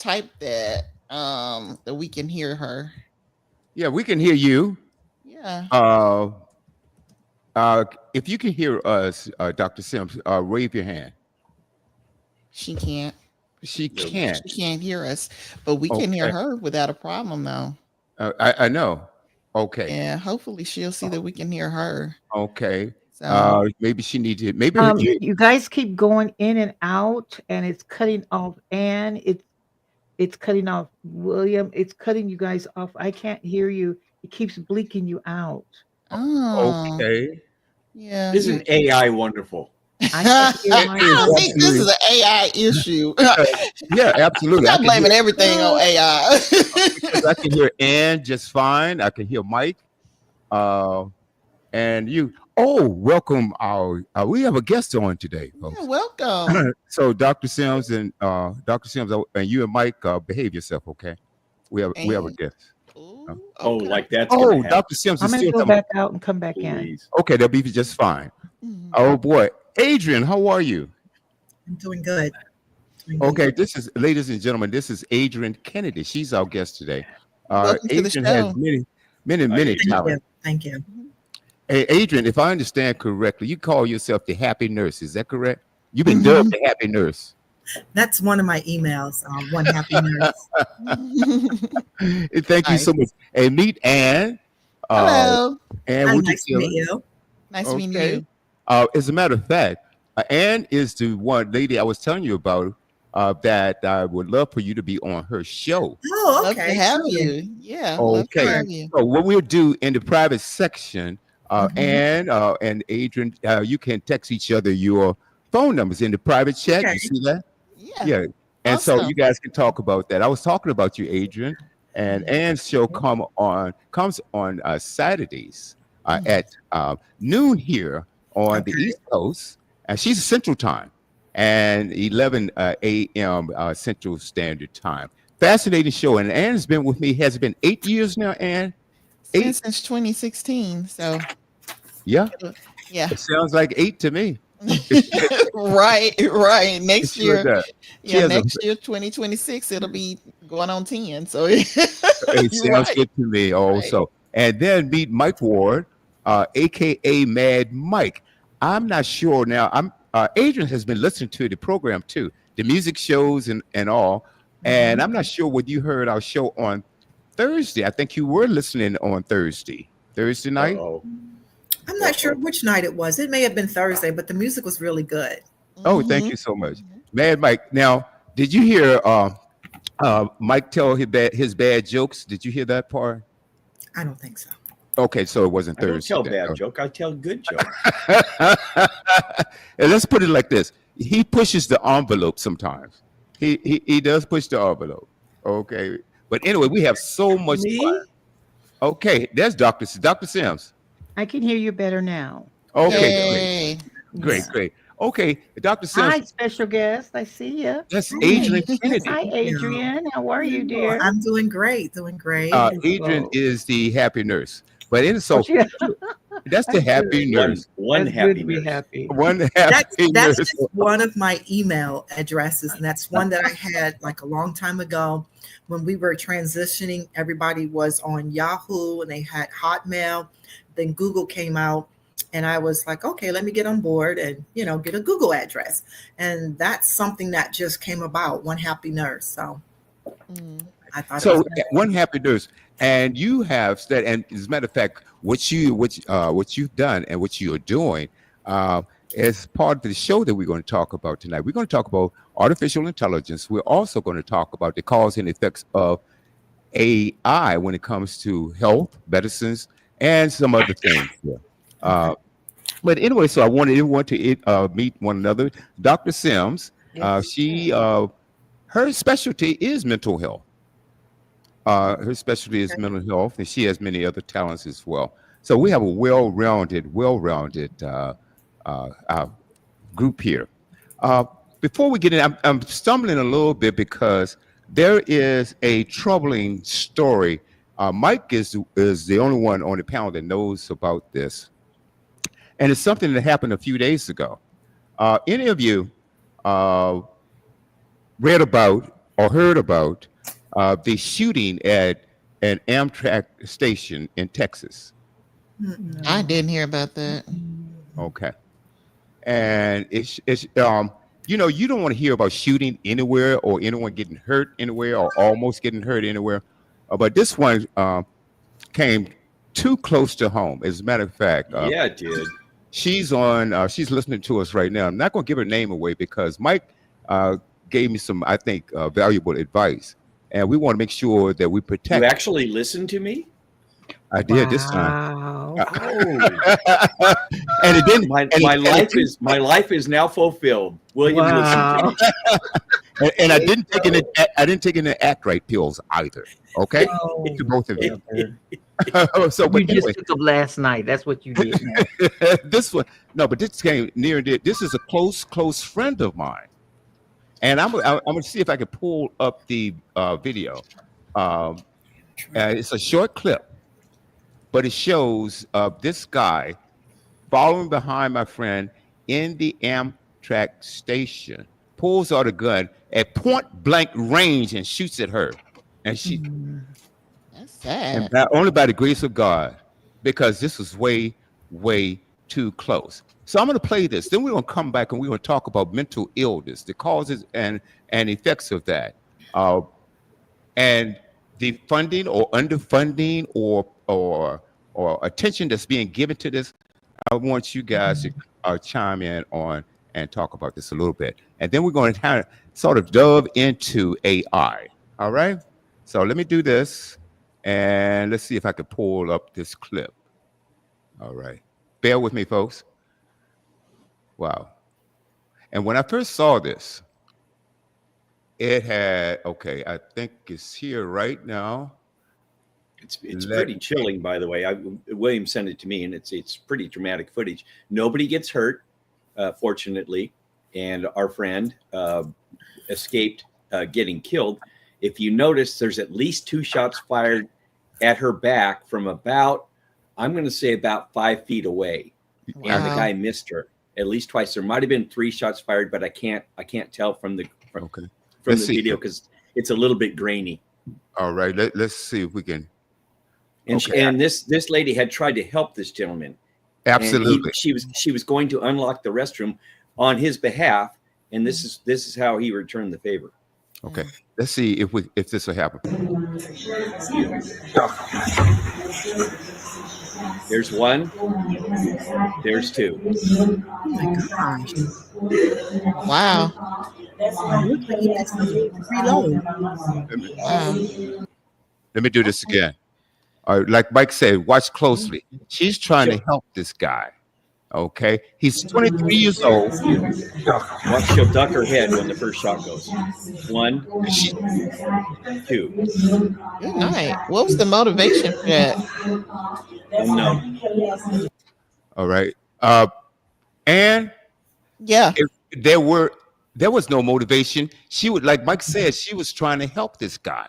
type that we can hear her. Yeah, we can hear you. Yeah, Uh, if you can hear us, Dr. Sims, wave your hand. she can't. She No. can't. She can't hear us, but we can hear Okay. her without a problem though. I know. Okay. Yeah, hopefully she'll see that we can hear her. Okay. So, Maybe she needs it. Maybe you, You guys keep going in and out, and it's cutting off Anne. It's cutting off William. It's cutting you guys off. I can't hear you. It keeps blinking you out. oh, okay. yeah, Isn't AI wonderful? I can't hear I It is don't myself. think this is absolutely. an AI issue. Yeah, I'm absolutely. I not can hear blaming everything on AI. because I can hear Ann just fine. I can hear Mike. Uh, and you. Oh, welcome. Our we have a guest on today, Yeah, folks. welcome. So Dr. Sims and Dr. Sims and you and Mike behave yourself, okay? We have a And guest. ooh, Oh, okay. like that's gonna Oh, happen. Dr. Sims I'm is gonna still go coming. back out and come back in. Please. Okay, they'll be just fine. Mhm. Oh boy, Adrian, how are you? I'm doing good. Doing good. Okay, this is, ladies and gentlemen, this is Adrian Kennedy. She's our guest today. Welcome to the Adrian has show. many Adrian. Thank talents. you. Thank you. Mhm. Hey, Adrian, if I understand correctly, you call yourself the happy nurse. Is that correct? You've been dubbed the happy nurse. That's one of my emails. One happy nurse. Thank you Nice. so much. Hey, meet Ann. Uh, Hello. Ann, Hi, would you nice to tell meet her? you. Nice meeting Okay. you. As a matter of fact, Ann is the one lady I was telling you about that I would love for you to be on her show. Oh, Love to okay. have Sure. you. Yeah, love to Okay. Sure. have you. So what we'll do in the private section, Mhm. Ann and Adrian, you can text each other your phone numbers in the private chat. Okay. You see that? Yeah, Yeah. And so you awesome. guys can talk about that. I was talking about you, Adrian, and Mhm. Ann's show comes on Saturdays Mhm. at noon here on the Okay. East Coast, and she's Central Time, and 11 a.m. Central Standard Time. Fascinating show, and Ann has been with me. Has it been 8 years now, Ann? Since Eight? since 2016. So, Yeah, yeah. it sounds like eight to me. Right, right. It Next sure year, does. She yeah, has a. next year, 2026, it'll be going on 10. So It you're sounds right, good to me right. also. And then meet Mike Ward, aka Mad Mike. I'm not sure now. Adrian has been listening to the program too, the music shows and all. And Mhm. I'm not sure whether you heard our show on Thursday. I think you were listening on Thursday Uh night. oh. I'm Uh not sure oh. which night it was. It may have been Thursday, but the music was really good. Oh, thank Mhm, you so much, mhm. Mad Mike. Now, did you hear Mike tell his bad jokes? Did you hear that part? I don't think so. Okay, so it wasn't I don't Thursday tell then. bad joke. I tell good joke. And let's put it like this: he pushes the envelope sometimes. He does push the envelope. Okay, but anyway, we have so much fun. Me? Okay, there's Doctor Sims. I can hear you better now. There we Okay, go. great, Yay. great, Yeah. great. Okay, Doctor Sims. Hi, special guest. I see you. That's Hi. Adrian Kennedy. Hi, Thank you. Adrian. How are you, Oh, dear? I'm doing great. Doing great. Adrian Wonderful. is the happy nurse, but Oh, so yeah. that's the That's happy good. nurse. One That's good happy to be nurse. happy. One That's happy that's nurse. just one of my email addresses, and that's one that I had like a long time ago when we were transitioning. Everybody was on Yahoo and they had Hotmail. Then Google came out, and I was like, okay, let me get on board and get a Google address, and that's something that just came about. One happy nurse. So Mm. I thought it was So very one happy nurse, and you have said, and as a matter of fact, what you've done and what you are doing is part of the show that we're going to talk about tonight. We're going to talk about artificial intelligence. We're also going to talk about the cause and effects of AI when it comes to health, medicines, and some other things. Yeah. okay. Uh, but anyway, so I wanted everyone to meet one another. Dr. Sims, Yes. she her specialty is mental health. Her specialty is Okay. mental health, and she has many other talents as well. So we have a well-rounded uh, group here. Uh, Before we get in, I'm stumbling a little bit because there is a troubling story. Mike is the only one on the panel that knows about this, and it's something that happened a few days ago. Any of you uh, read about or heard about the shooting at an Amtrak station in Texas? I didn't hear about that. Okay. And it's you know, you don't want to hear about shooting anywhere or anyone getting hurt anywhere or almost getting hurt anywhere. But this one came too close to home. As a matter of fact, Yeah, it did. she's on. She's listening to us right now. I'm not going to give her name away because Mike gave me some, I think, valuable advice, and we want to make sure that we protect. You actually listened to me? I did this time, Wow. Oh, and it didn't. my life is now fulfilled. William, Wow. listen to me. And I didn't take any. I didn't take any act right pills either. Okay, Oh, to both of you. brother. So, but You just anyway, took them last night. That's what you did. Man. this one, no, but this came near and dear. This is a close friend of mine, and I'm gonna see if I can pull up the video. It's a short clip, but it shows this guy following behind my friend in the Amtrak station, pulls out a gun at point blank range and shoots at her, and she. That's sad. And only by the grace of God, because this was way, way too close. So I'm going to play this. Then we're going to come back and we're going to talk about mental illness, the causes and effects of that, and the funding or underfunding or attention that's being given to this. I want you guys to chime in on and talk about this a little bit, and then we're going to kind of sort of delve into AI. All right. So let me do this. And let's see if I can pull up this clip. All right. Bear with me, folks. Wow. And when I first saw this, it had, okay, I think it's here right now. It's pretty chilling, by the way. William sent it to me, and it's pretty dramatic footage. Nobody gets hurt, fortunately, and our friend escaped getting killed. If you notice, there's at least 2 shots fired at her back from about, I'm going to say about 5 feet away. Wow. And the guy missed her at least twice. There might have been 3 shots fired, but I can't tell from the video because it's a little bit grainy. All right, let's see if we can. And Okay. and this lady had tried to help this gentleman. Absolutely. And she was going to unlock the restroom on his behalf, and this is how he returned the favor. Okay. Let's see if this will happen. There's 1. There's 2. Oh my gosh. Wow. Looks like he has to reload. Wow. Let me do this again. All right, like Mike said, watch closely. She's trying to help this guy. Okay. He's 23 years old. Watch, she'll duck her head when the first shot goes. 1, 2. Good night. What was the motivation for that? Unknown. All right. And Yeah. there was no motivation. She would, like Mike said, she was trying to help this guy.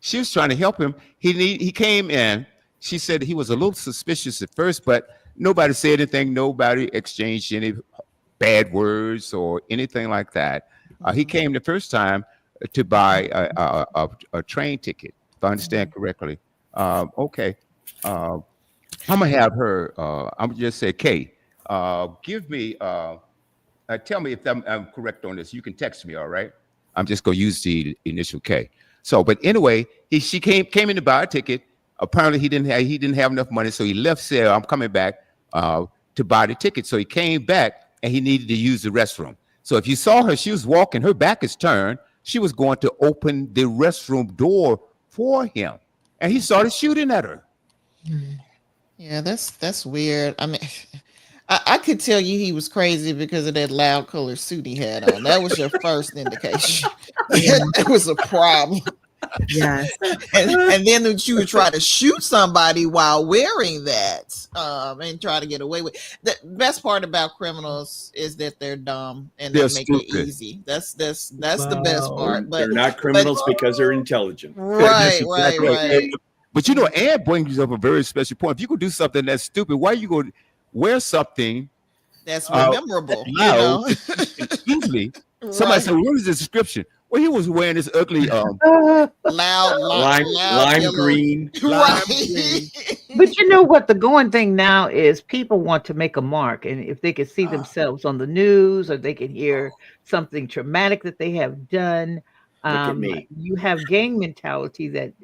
She was trying to help him. He came in. She said he was a little suspicious at first, but nobody said anything. Nobody exchanged any bad words or anything like that. He came the first time to buy a train ticket, if I understand correctly. Okay. I'm gonna have her. I'm gonna just say, Kay, give me. Tell me if I'm correct on this. You can text me. All right. I'm just gonna use the initial K. So, but anyway, she came in to buy a ticket. Apparently, he didn't have enough money, so he left. Said, "I'm coming back to buy the ticket." So he came back, and he needed to use the restroom. So if you saw her, she was walking. Her back is turned. She was going to open the restroom door for him, and he started shooting at her. Yeah, that's weird. I mean, I could tell you he was crazy because of that loud color suit he had on. That was your first indication. It was a problem. Yes. And then that you would try to shoot somebody while wearing that, and try to get away with. The best part about criminals is that they're dumb and they They're make stupid. it easy. That's the best part. But They're not criminals because they're intelligent. right. But you know, Ann brings up a very special point. If you could do something that's stupid, why you go wear something That's memorable. loud? Usually, somebody said, "What is the description?" Well, he was wearing this ugly Loud lime yellow. green. lime Right. green. But you know what? The going thing now is people want to make a mark. And if they can see Ah, themselves on the news or they can hear something traumatic that they have done, Look at me. you have gang mentality that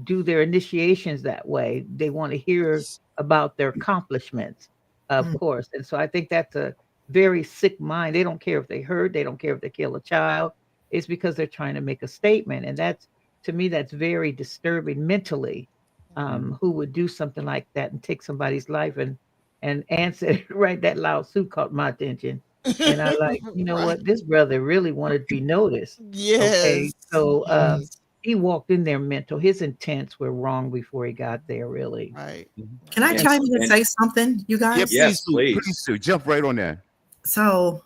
do their initiations that way. They want to hear about their accomplishments, of Mm. course. And so I think that's a very sick mind. They don't care if they hurt, they don't care if they kill a child. It's because they're trying to make a statement. And that's, to me, that's very disturbing mentally. Who would do something like that and take somebody's life and answer it right? That loud suit caught my attention. And I like, you know right. what? This brother really wanted to be noticed. Okay. Yes. So Mm. Yes. he walked in there mental. His intents were wrong before he got there, really. Right. Mhm. Can I Right. And chime in and and say something, you Yeah, guys? yes, please do. please. Please do. Jump right on there. So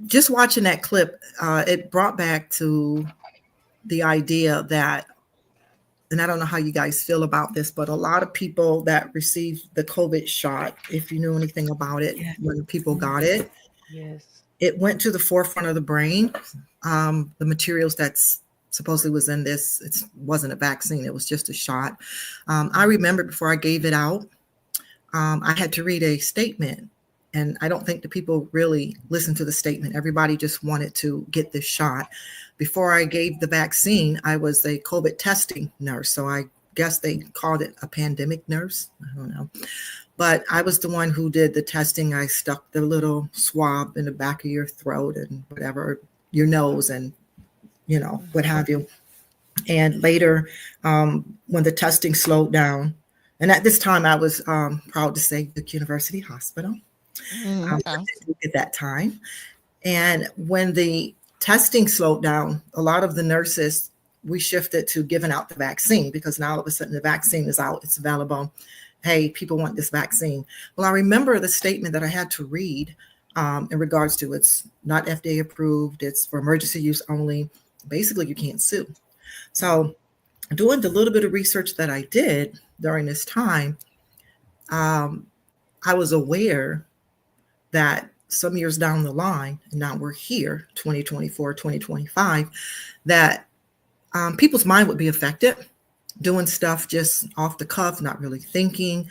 just watching that clip, it brought back to the idea that, and I don't know how you guys feel about this, but a lot of people that received the COVID shot, if you knew anything about it, Yeah. when people got it, Yes. it went to the forefront of the brain. The materials that's supposedly was in this, it wasn't a vaccine, it was just a shot. I remember before I gave it out, I had to read a statement. And I don't think the people really listened to the statement. Everybody just wanted to get this shot. Before I gave the vaccine, I was a COVID testing nurse. So I guess they called it a pandemic nurse. I don't know. But I was the one who did the testing. I stuck the little swab in the back of your throat and whatever, your nose and, what have you. And later, when the testing slowed down, and at this time I was proud to say Duke University Hospital Okay. at that time. And when the testing slowed down, a lot of the nurses, we shifted to giving out the vaccine because now all of a sudden the vaccine is out, it's available. Hey, people want this vaccine. Well, I remember the statement that I had to read in regards to it's not FDA approved, it's for emergency use only. Basically, you can't sue. So, doing the little bit of research that I did during this time, I was aware that some years down the line, and now we're here, 2024, 2025, that people's mind would be affected, doing stuff just off the cuff, not really thinking,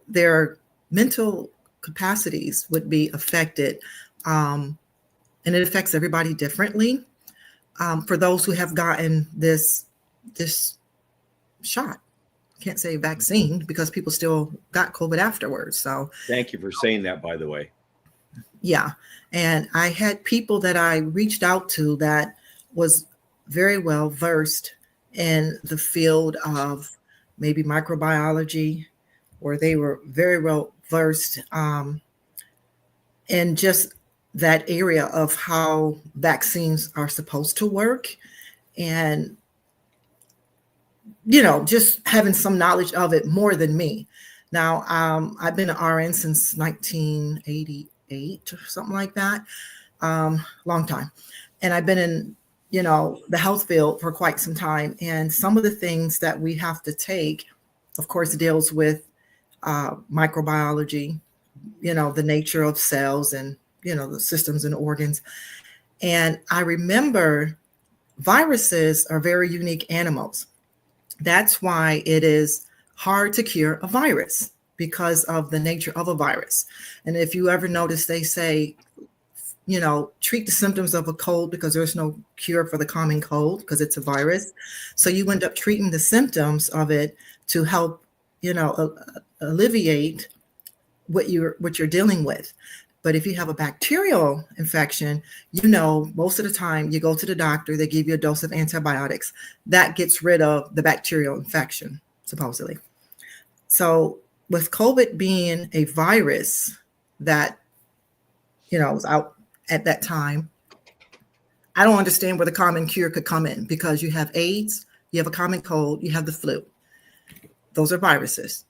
their mental capacities would be affected. And it affects everybody differently. For those who have gotten this shot, can't say vaccine because people still got COVID afterwards. So Thank you for saying that, by the way. yeah. And I had people that I reached out to that was very well versed in the field of maybe microbiology, or they were very well versed in just that area of how vaccines are supposed to work. And, just having some knowledge of it more than me. Now, I've been an RN since 1988 or something like that. Long time. And I've been in, the health field for quite some time. And some of the things that we have to take, of course, deals with microbiology, the nature of cells and, the systems and organs. And I remember viruses are very unique animals. That's why it is hard to cure a virus because of the nature of a virus. And if you ever notice, they say, treat the symptoms of a cold because there's no cure for the common cold because it's a virus. So you end up treating the symptoms of it to help, alleviate what you're dealing with. But if you have a bacterial infection, most of the time you go to the doctor, they give you a dose of antibiotics. That gets rid of the bacterial infection, supposedly. So with COVID being a virus that, was out at that time, I don't understand where the common cure could come in because you have AIDS, you have a common cold, you have the flu. Those are viruses.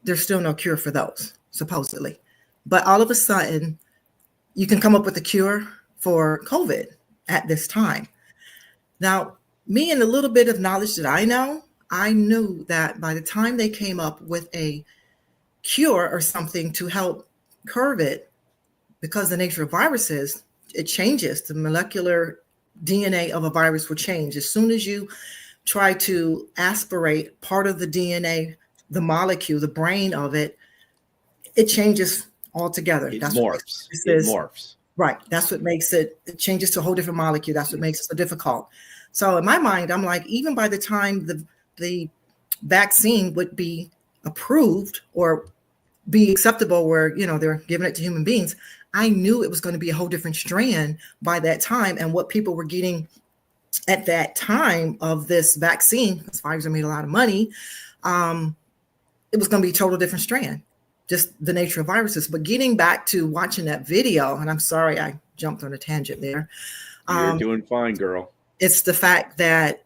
There's still no cure for those, supposedly. But all of a sudden, you can come up with a cure for COVID at this time. Now, me and a little bit of knowledge that I knew that by the time they came up with a cure or something to help curb it, because the nature of viruses, it changes. The molecular DNA of a virus will change. As soon as you try to aspirate part of the DNA, the molecule, the brain of it, it changes altogether. It That's morphs. What it morphs. Right. That's what makes it changes to a whole different molecule. That's what makes it so difficult. So in my mind, I'm like, even by the time the vaccine would be approved or be acceptable where, they're giving it to human beings, I knew it was going to be a whole different strand by that time. And what people were getting at that time of this vaccine, because Pfizer made a lot of money, it was going to be a total different strand, just the nature of viruses. But getting back to watching that video, and I'm sorry I jumped on a tangent there. You're doing fine, girl. It's the fact that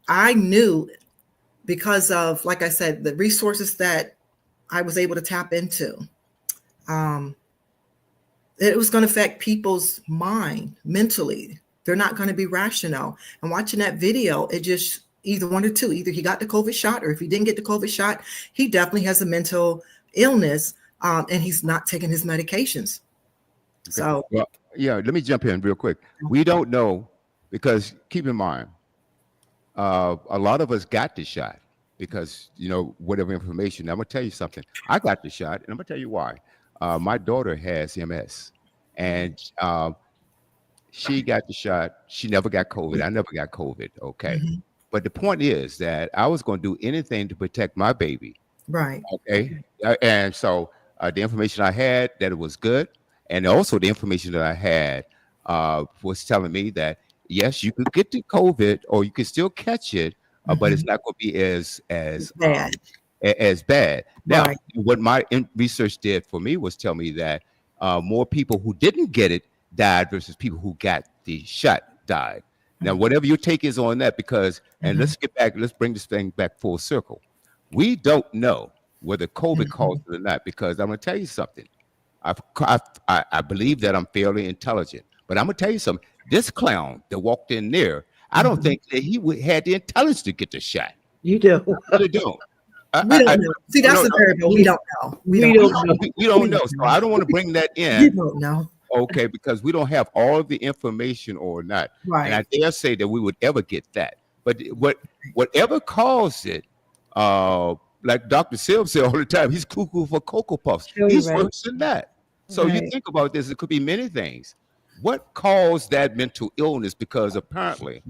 I knew, because of, like I said, the resources that I was able to tap into, it was going to affect people's mind mentally. They're not going to be rational. And watching that video, it just either one or two. Either he got the COVID shot, or if he didn't get the COVID shot, he definitely has a mental illness, and he's not taking his medications. Okay. So, well, yeah, let me jump in real quick. We don't know, because keep in mind, a lot of us got the shot because, whatever information. I'm going to tell you something. I got the shot, and I'm going to tell you why. My daughter has MS, and she got the shot. She never got COVID. I never got COVID. Okay. Mm-hmm. But the point is that I was going to do anything to protect my baby. Right. Okay. And so the information I had, that it was good. And also the information that I had was telling me that, yes, you could get the COVID, or you could still catch it, but it's not going to be as bad. As bad. Now, right. What my research did for me was tell me that more people who didn't get it died versus people who got the shot died. Now, whatever your take is on that, because, and let's bring this thing back full circle. We don't know whether COVID caused it or not, because I'm going to tell you something. I believe that I'm fairly intelligent, but I'm going to tell you something. This clown that walked in there, I don't think that he had the intelligence to get the shot. You do. I don't. We don't know. See, that's the variable. We don't know. We don't know. So I don't want to bring that in. You don't know. Okay, because we don't have all of the information or not. Right. And I dare say that we would ever get that. But whatever caused it, like Dr. Sim said all the time, he's cuckoo for Cocoa Puffs. He's worse than that. So you think about this, it could be many things. What caused that mental illness? Because apparently,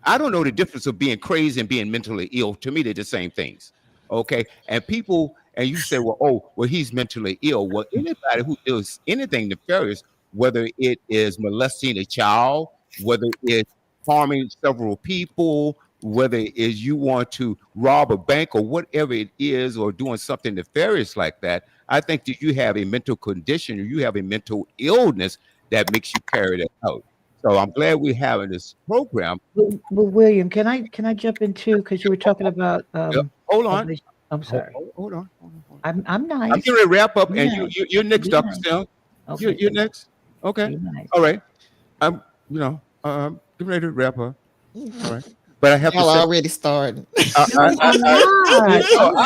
I don't know the difference of being crazy and being mentally ill. To me, they're the same things. Okay. And people, and you say, well, he's mentally ill. Well, anybody who does anything nefarious, whether it is molesting a child, whether it's harming several people, whether it is you want to rob a bank or whatever it is, or doing something nefarious like that, I think that you have a mental condition, or you have a mental illness that makes you carry that out. So I'm glad we're having this program. Well, William, can I jump in too? Because you were talking about. Hold on. I'm sorry. Hold on. I'm nice. I'm going to wrap up, and you're next, Dr. Stone. Okay. You're next. Okay. Nice. All right. I'm getting ready to wrap up. All right. But I have to already started. I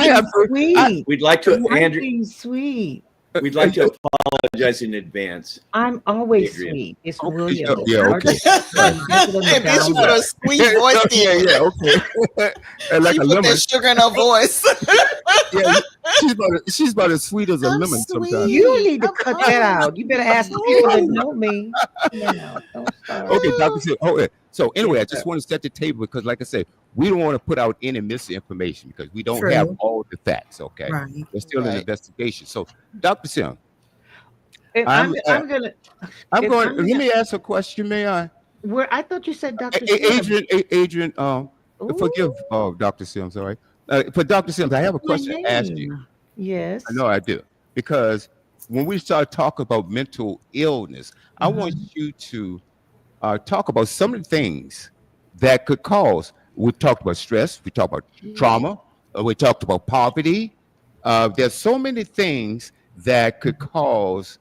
have to. We'd like to, Andrew. Being sweet. We'd like to apologize in advance. I'm always sweet. It's William. Yeah, okay. Bitch, you put a sweet voice in. Yeah, okay. And like she a put lemon. that sugar in her voice. Yeah, she's about as sweet as a lemon sometimes. You need to cut that out. You better ask the people that know me. Okay, Dr. Sid. So anyway, I just want to set the table, because, like I said, we don't want to put out any misinformation, because we don't have all the facts. Okay, we're still in investigation. So, Dr. Sim, I'm going. Let me ask a question, may I? I thought you said Dr. Adrian, forgive Dr. Sims, all right? For Dr. Sims, I have a question to ask you. Yes. I know I do. Because when we start talking about mental illness, I want you to talk about some of the things that could cause. We talked about stress. We talked about trauma. We talked about poverty. There's so many things that could cause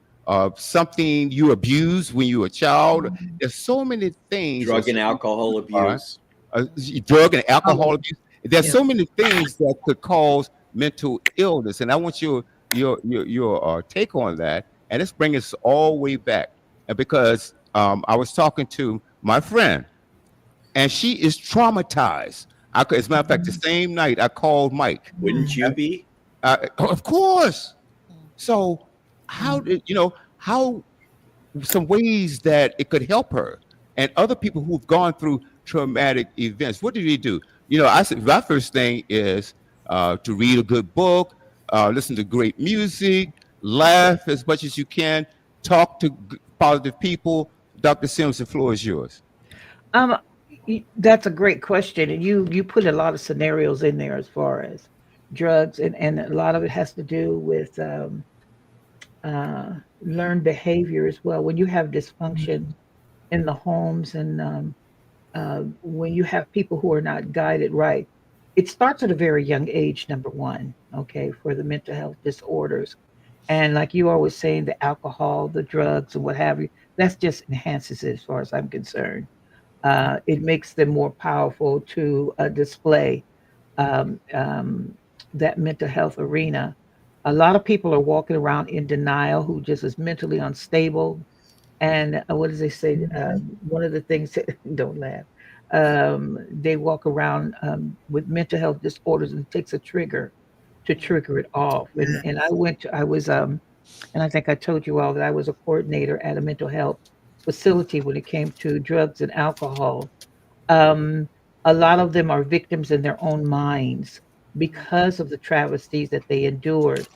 something you abused when you were a child. There's so many things. Drug and alcohol abuse. Drug and alcohol abuse. There's so many things that could cause mental illness, and I want your take on that. And let's bring us all the way back. And because I was talking to my friend, and she is traumatized. As a matter of fact, the Mhm. same night I called Mike. Wouldn't Mm, you be? Of course. Mm. So how mm. did how some ways that it could help her and other people who've gone through traumatic events? What did he do? I said my first thing is to read a good book, listen to great music, laugh as much as you can, talk to positive people. Dr. Sims, the floor is yours. Um, that's a great question, and you put a lot of scenarios in there as far as drugs, and a lot of it has to do with learned behavior as well. When you have dysfunction Mhm. in the homes, and when you have people who are not guided right, it starts at a very young age. Number one, okay, for the mental health disorders, and like you always saying, the alcohol, the drugs, and what have you, that's just enhances it as far as I'm concerned. It makes them more powerful to display um, um, that mental health arena. A lot of people are walking around in denial who just is mentally unstable. And what does they say? Mhm. One of the things, don't laugh, they walk around with mental health disorders, and it takes a trigger to Mm. trigger it off. And Yes. I was, and I think I told you all that I was a coordinator at a mental health facility when it came to drugs and alcohol. um, a lot of them are victims in their own minds Mm. because of the travesties that they endured.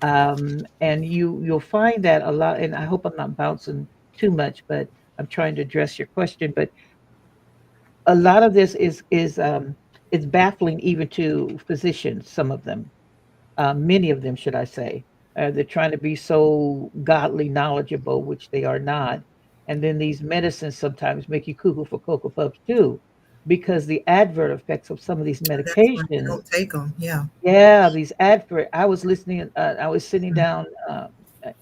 And you'll find that a lot. And I hope I'm not bouncing too much, but I'm trying to address your question. But a lot of this is it's baffling even to physicians. Some of them, many of them, should I say. They're trying to be so godly knowledgeable, which they are not. And then these medicines sometimes make you cuckoo for Cocoa Puffs too, because the adverse effects of some of these That's why they medications. don't take them. Yeah. Yeah, these advert. I was listening. I was sitting Mm. down,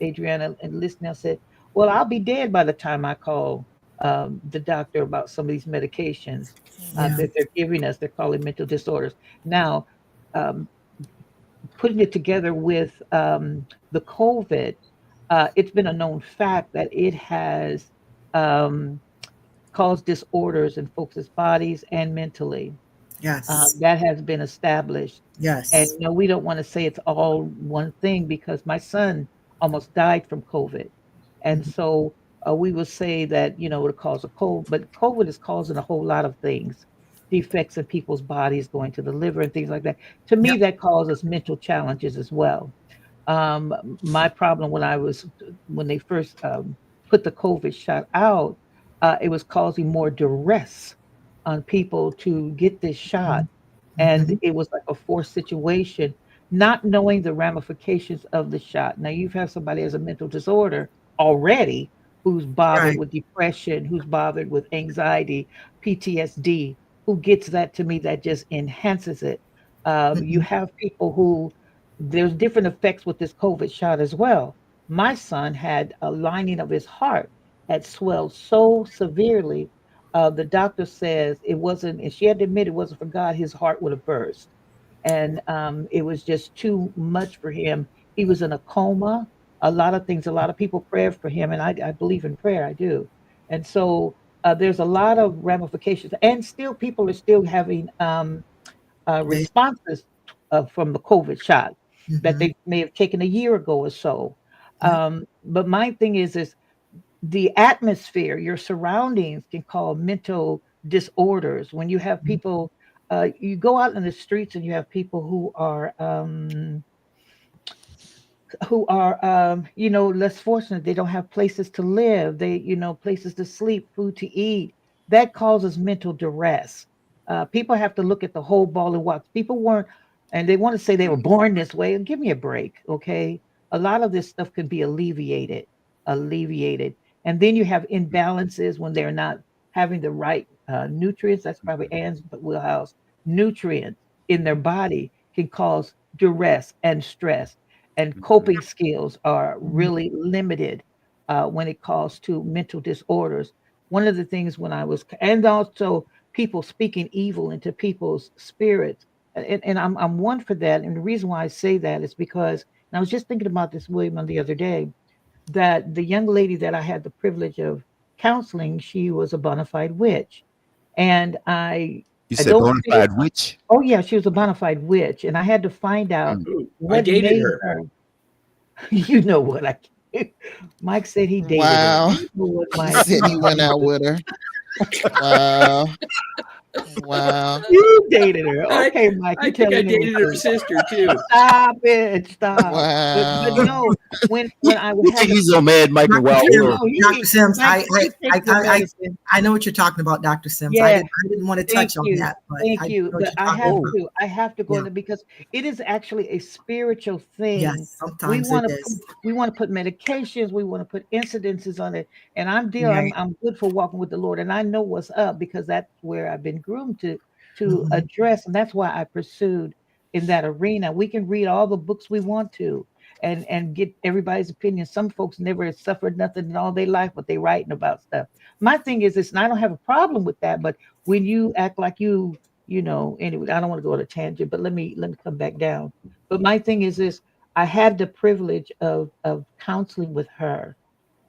Adriana, and listening. I said, "Well, I'll be dead by the time I call the doctor about some of these medications Mm. Yeah. that they're giving us. They're calling mental disorders now." Um, Putting it together with the COVID, it's been a known fact that it has um, caused disorders in folks' bodies and mentally. Yes. That has been established. And Yes. we don't want to say it's all one thing because my son almost died from COVID. And Mhm. so we will say that, it causes a cold, but COVID is causing a whole lot of things, defects in people's bodies going to the liver and things like that. To me, Yep. that causes mental challenges as well. My problem when they first put the COVID shot out, it was causing more duress on people to get this shot, Mhm. and Mhm. it was like a forced situation, not knowing the ramifications of the shot. Now you've had somebody has a mental disorder already who's bothered Right. with depression, who's bothered with anxiety, PTSD, who gets that. To me, that just enhances it. You Mhm. have people who there's different effects with this COVID shot as well. My son had a lining of his heart had swelled so severely. The doctor says it wasn't, and she had to admit it wasn't for God, his heart would have burst. And it was just too much for him. He was in a coma. A lot of things, a lot of people prayed for him, and I believe in prayer, I do. And so there's a lot of ramifications, and still people are still having They. responses from the COVID shot that Mhm. they may have taken a year ago or so. Yep. But my thing is the atmosphere, your surroundings can cause mental disorders. When you have Mhm. people, you go out in the streets and you have people who are less fortunate. They don't have places to live, they places to sleep, food to eat. That causes mental duress. People have to look at the whole ball of wax. People weren't, and they want to say they were born this way. Give me a break, okay? A lot of this stuff can be alleviated. And then you have imbalances when they're not having the right nutrients. That's probably Ann's wheelhouse. Nutrients in their body can cause duress and stress, and coping skills are Mhm. really limited when it comes to mental disorders. One of the things when I was, and also people speaking evil into people's spirits, and I'm one for that. And the reason why I say that is because, and I was just thinking about this, William, on the other day, that the young lady that I had the privilege of counseling, she was a bona fide witch. And You I said don't bona feel, fide witch? oh yeah, she was a bona fide witch. And I had to find out Mm. Ooh, I what dated made her. her, you know what Mike said he dated her. Wow. You know what, He Mike? said he went out with her. Wow. Wow. You dated her. I Okay, Mike, I you think I telling dated her everything. sister too. Stop it. Stop. But Wow. no, when I would You have think the he's so mad, Mike the Dr. Wild Sims, World? no, Dr. Sims, Mike, you take your medicine. I know what you're talking about, Dr. Sims. Yes, I didn't want to thank touch on you. that, but Thank I know you. what But you're talking about. I have to go Yeah. into because it is actually a spiritual thing. Yes, sometimes it is. We want to put medications, we want to put incidences on it. And Right. I'm good for walking with the Lord. And I know what's up because that's where I've been groomed to Mhm. address. And that's why I pursued in that arena. We can read all the books we want to and get everybody's opinion. Some folks never suffered nothing in all their life, but they writing about stuff. My thing is this, and I don't have a problem with that, but when you act like anyway, I don't want to go on a tangent, but let me come back down. But my thing is this, I had the privilege of counseling with her,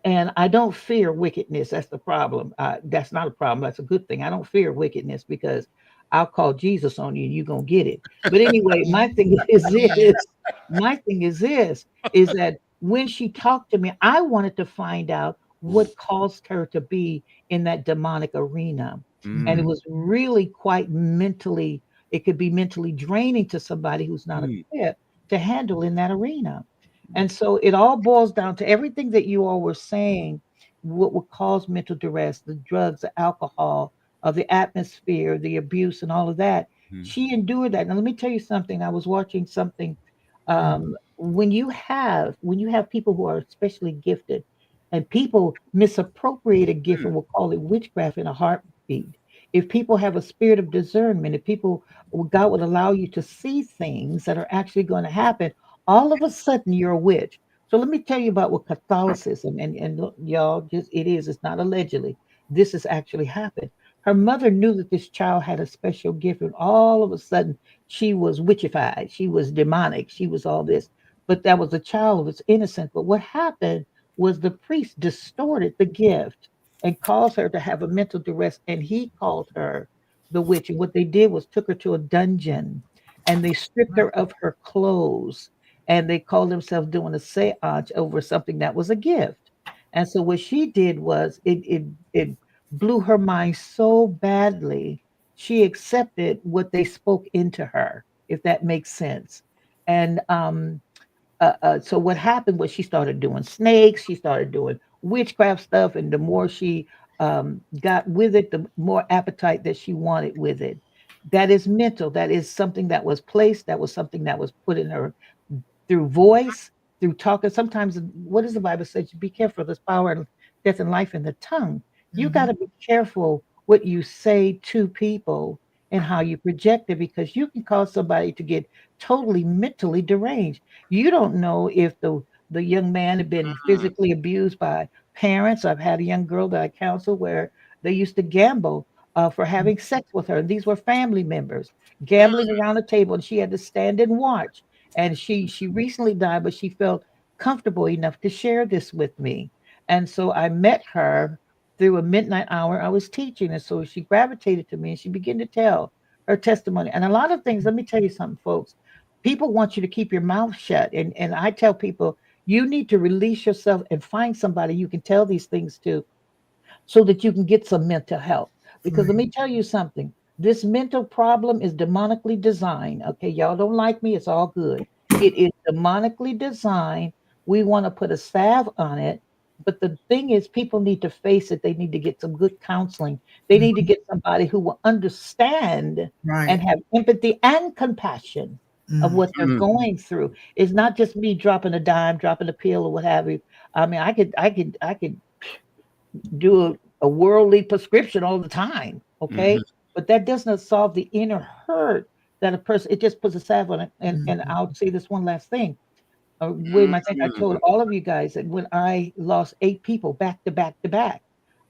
and I don't fear wickedness. That's the problem. That's not a problem. That's a good thing. I don't fear wickedness because I'll call Jesus on you and you're gonna get it. But anyway, my thing is Amen. this. My thing is this is that when she talked to me, I wanted to find out what caused her to be in that demonic arena. And it Mm. Mhm. was really quite mentally, it could be mentally draining to somebody who's not Mm. equipped to handle in that arena. And so it all boils down to everything that you all were saying, what would cause mental duress, the drugs, the alcohol, the atmosphere, the abuse, and all of that. Mm. She endured that. Now, let me tell you something. I was watching something. Mhm. When you have people who are especially gifted, and people misappropriate a gift Mm. and will call it witchcraft in a heartbeat. If people have a spirit of discernment, if people God would allow you to see things that are actually going to happen, all of a sudden you're a witch. So let me tell you about what Catholicism and look, y'all, just it's not allegedly. This has actually happened. Her mother knew that this child had a special gift, and all of a sudden she was witchified. She was demonic. She was all this. But that was a child who was innocent. But what happened was the priest distorted the gift and caused her to have a mental duress, and he called her the witch. And what they did was took her to a dungeon and they stripped her of her clothes and they called themselves doing a seance over something that was a gift. And so what she did was it blew her mind so badly, she accepted what they spoke into her, if that makes sense. And so what happened was she started doing snakes, she started doing witchcraft stuff, and the more she got with it, the more appetite that she wanted with it. That is mental. That is something that was placed. That was something that was put in her through voice, through talking. Sometimes, what does the Bible say? Be careful. There's power and death and life in the tongue. You got Mhm. to be careful what you say to people and how you project it because you can cause somebody to get totally mentally deranged. You don't know if the young man had been Mm. physically abused by parents. I've had a young girl that I counseled where they used to gamble for having sex with her. These were family members gambling around the table, and she had to stand and watch, and she recently died, but she felt comfortable enough to share this with me. And so I met her through a midnight hour I was teaching, and so she gravitated to me and she began to tell her testimony. And a lot of things, let me tell you something, folks, people want you to keep your mouth shut, and I tell people you need to release yourself and find somebody you can tell these things to so that you can get some mental help. Because let Right. me tell you something, this mental problem is demonically designed. Okay, y'all don't like me, it's all good. It is demonically designed. We want to put a salve on it. But the thing is, people need to face it. They need to get some good counseling. They need to Mhm. get somebody who will understand and Right. have empathy and compassion of Mm. what they're Mm. going through. It's not just me dropping a dime, dropping a pill, or what have you. I mean, I could do a worldly prescription all the time, Mhm. okay? But that does not solve the inner hurt that a person, it just puts a salve on it. And Mhm. I'll say this one last thing. William, I think I told Mm. all of you guys that when I lost 8 people back to back to back,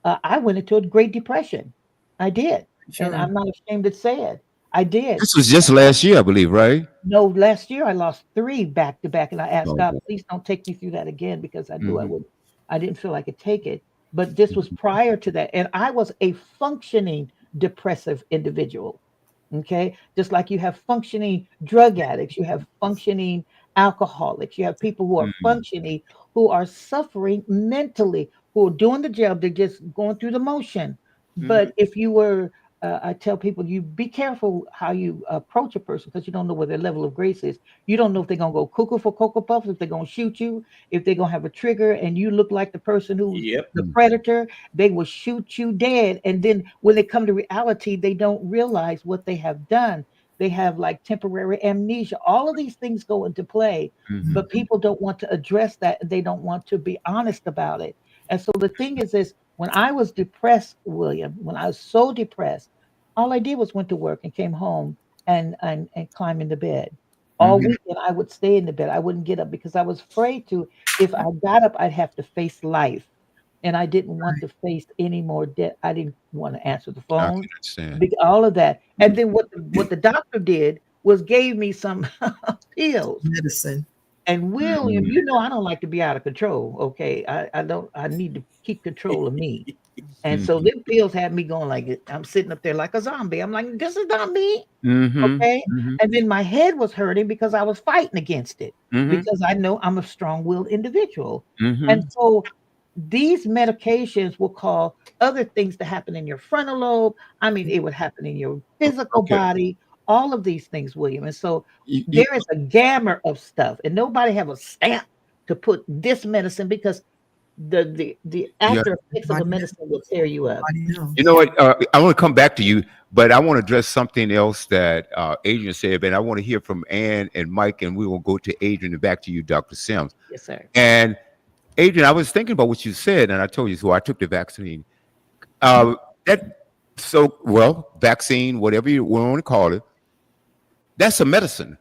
I went into a Great Depression. I did. And Sure. I'm not ashamed to say it. I did. This was just last year, I believe, right? No, last year I lost 3 back to back, and I asked Oh, God, boy. please don't take me through that again because I knew I Mhm. would. I didn't feel I could take it. but this was prior to that. And I was a functioning depressive individual. Okay. Just like you have functioning drug addicts, you have functioning alcoholics, you have people who are Mm-hmm. functioning, who are suffering mentally, who are doing the job, they're just going through the motion. Mhm. But if you were, I tell people, you be careful how you approach a person because you don't know what their level of grace is. You don't know if they're going to go cuckoo for Cocoa Puffs, if they're going to shoot you, if they're going to have a trigger and you look like the person who's Yep. the predator, they will shoot you dead. And then when they come to reality, they don't realize what they have done. They have like temporary amnesia. All of these things go into play, Mm-hmm. but people don't want to address that. They don't want to be honest about it. And so the thing is this, when I was depressed, William, when I was so depressed, all I did was went to work and came home and climb into bed. All Mm-hmm. weekend I would stay in the bed. I wouldn't get up because I was afraid to, if I got up, I'd have to face life. And I didn't want to face any more debt. I didn't want to answer the I phone, can understand. all of that. And then what the doctor did was gave me some pills. Medicine. And William, Mm-hmm. you know I don't like to be out of control. Okay. I don't, I need to keep control of me. And so Mm-hmm. them pills had me going like it. I'm sitting up there like a zombie. I'm like, this is not me. Mm-hmm. Okay. Mm-hmm. And then my head was hurting because I was fighting against it Mm-hmm. because I know I'm a strong-willed individual. And Mm-hmm. so these medications will cause other things to happen in your frontal lobe. I mean, it would happen in your physical Okay. body, all of these things, William. And so You, there is a gamut of stuff, and nobody have a stamp to put this medicine because the yeah. after effects of a Body knows. medicine will tear you up. Body You knows. know what? I want to come back to you, but I want to address something else that Adrian said. And I want to hear from Ann and Mike, and we will go to Adrian and back to you, Dr. Sims. Yes, sir. And Adrian, I was thinking about what you said, and I told you so. I took the vaccine. Uh, that so well, vaccine, whatever you want to call it, that's a medicine,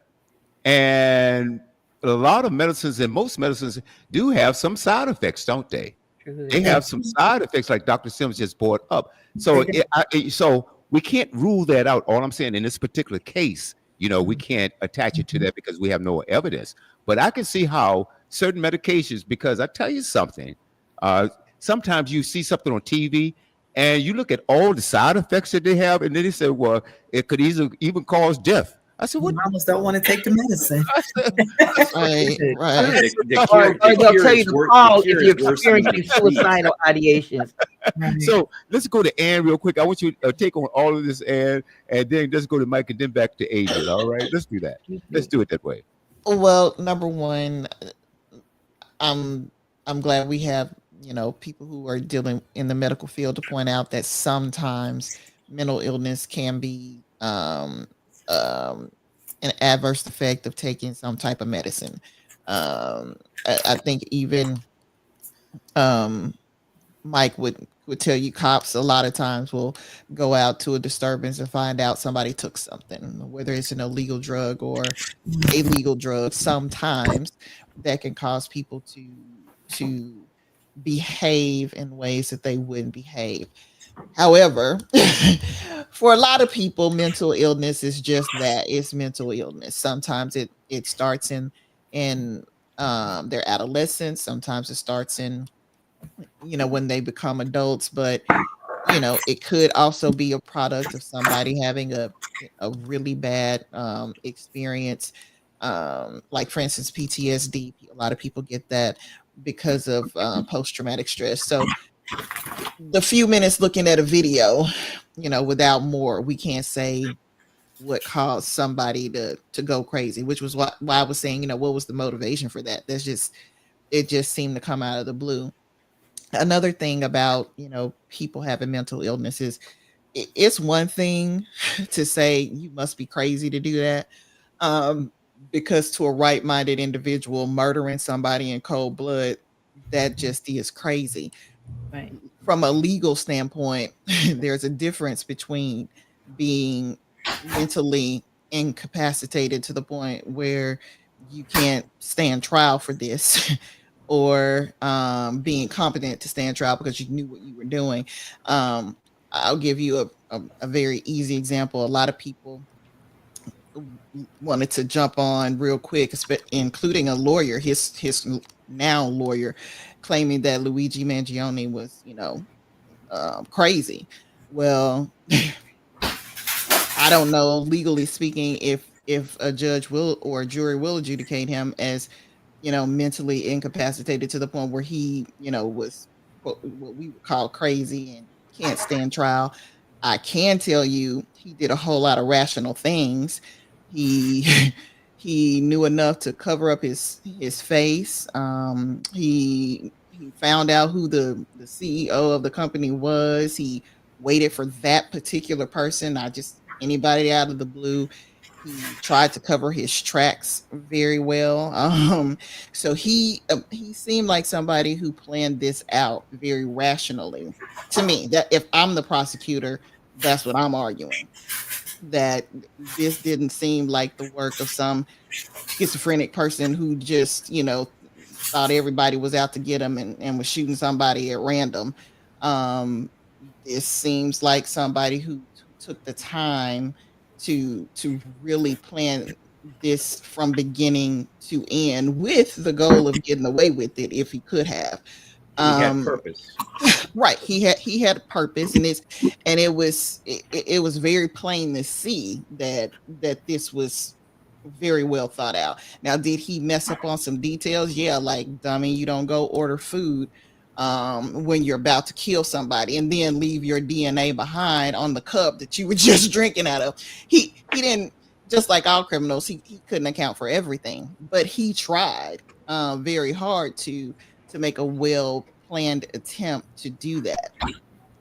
and a lot of medicines and most medicines do have some side effects, don't they? True, they They They do. have some side effects, like Dr. Sims just brought up. they So, do. so we can't rule that out. All I'm saying in this particular case, we can't attach it to Mhm. that because we have no evidence. But I can see how certain medications, because I tell you something, uh, sometimes you see something on TV and you look at all the side effects that they have, and then they say, well, it could even cause death. I said, what? Mamas don't want to take the medicine. I said, I said, Right, Good. right. The Or, cure, or the they'll cure tell you is to worse. call The if cure you're is worse than experiencing the disease. suicidal ideations. Right. So let's go to Ann real quick. I want you to take on all of this, Ann, and then let's go to Mike and then back to Adrian. All right, let's do that. Excuse Let's me. do it that way. Well, number one, I'm I'm glad we have, people who are dealing in the medical field to point out that sometimes mental illness can be um an adverse effect of taking some type of medicine. I think even um Mike would tell you cops a lot of times will go out to a disturbance and find out somebody took something, whether it's an illegal drug or a legal drug. Sometimes that can cause people to behave in ways that they wouldn't behave. However, for a lot of people, mental illness is just that, it's mental illness. Sometimes it starts in their adolescence. Sometimes it starts in when they become adults, but it could also be a product of somebody having a really bad experience, like for instance PTSD. A lot of people get that because of post-traumatic stress. So the few minutes looking at a video, without more, we can't say what caused somebody to go crazy, which was why I was saying, what was the motivation for that. It just seemed to come out of the blue. Another thing about people having mental illness is it's one thing to say you must be crazy to do that, um because to a right-minded individual, murdering somebody in cold blood, that just is crazy. Right. From a legal standpoint, there's a difference between being mentally incapacitated to the point where you can't stand trial for this or being competent to stand trial because you knew what you were doing. I'll give you a very easy example. A lot of people wanted to jump on real quick, including a lawyer, his now lawyer, claiming that Luigi Mangione was, crazy. Well, I don't know, legally speaking, if a judge will or a jury will adjudicate him as, mentally incapacitated to the point where he, was what we would call crazy and can't stand trial. I can tell you he did a whole lot of rational things. He he knew enough to cover up his face. He found out who the CEO of the company was. He waited for that particular person, not just anybody out of the blue. He tried to cover his tracks very well. So he seemed like somebody who planned this out very rationally. To me, that if I'm the prosecutor, that's what I'm arguing. That this didn't seem like the work of some schizophrenic person who just, thought everybody was out to get him and was shooting somebody at random. Um, this seems like somebody who took the time to really plan this from beginning to end with the goal of getting away with it if he could have. He had Um, purpose. right, he had a purpose, and it was very plain to see that this was very well thought out. Now, did he mess up on some details? Yeah, like, dummy, you don't go order food when you're about to kill somebody and then leave your DNA behind on the cup that you were just drinking out of. He didn't, just like all criminals, he couldn't account for everything, but he tried very hard to make a well planned attempt to do that.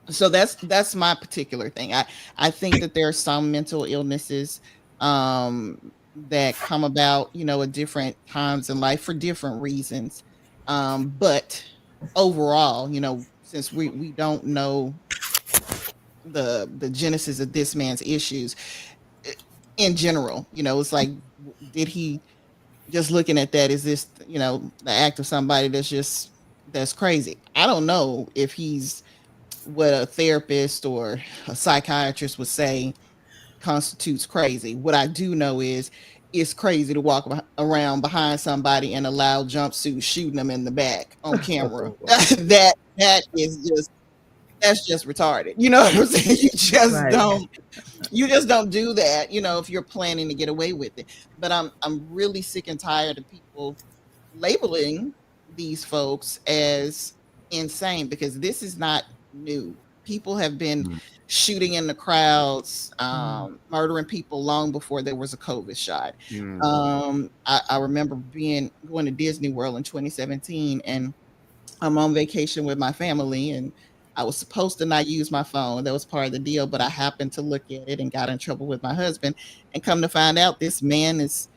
So that's my particular thing. I think that there are some mental illnesses that come about, at different times in life for different reasons. But overall, since we don't know the genesis of this man's issues in general, it's like, did he, just looking at that, is this, the act of somebody that's crazy? I don't know if he's what a therapist or a psychiatrist would say constitutes crazy. What I do know is it's crazy to walk around behind somebody in a loud jumpsuit shooting them in the back on camera. That is just, that's just retarded. You know what I'm saying? Right. You just don't do that, if you're planning to get away with it. But I'm really sick and tired of people labeling these folks as insane, because this is not new. People have been Mm. shooting in the crowds, Mm. murdering people long before there was a COVID shot. Mm. I remember going to Disney World in 2017, and I'm on vacation with my family, and I was supposed to not use my phone. That was part of the deal, but I happened to look at it and got in trouble with my husband. And come to find out, this man is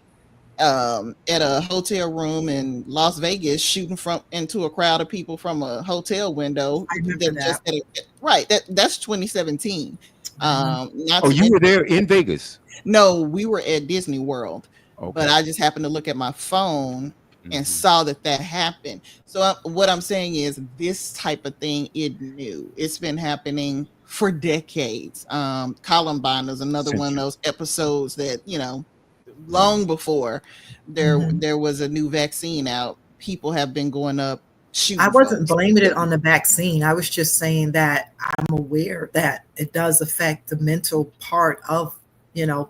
at a hotel room in Las Vegas shooting from into a crowd of people from a hotel window. I remember That just that. right. That's 2017. Mhm. Not Oh, to you were there in Vegas. No, we were at Disney World, but Okay. I just happened to look at my phone and Mhm. saw that happened. So what I'm saying is, this type of thing is new. It's been happening for decades. Columbine is another one of Century. those episodes that, Mm. long before Mhm. there was a new vaccine out, people have been going up I shooting wasn't folks. blaming it on the vaccine. I was just saying that I'm aware that it does affect the mental part of,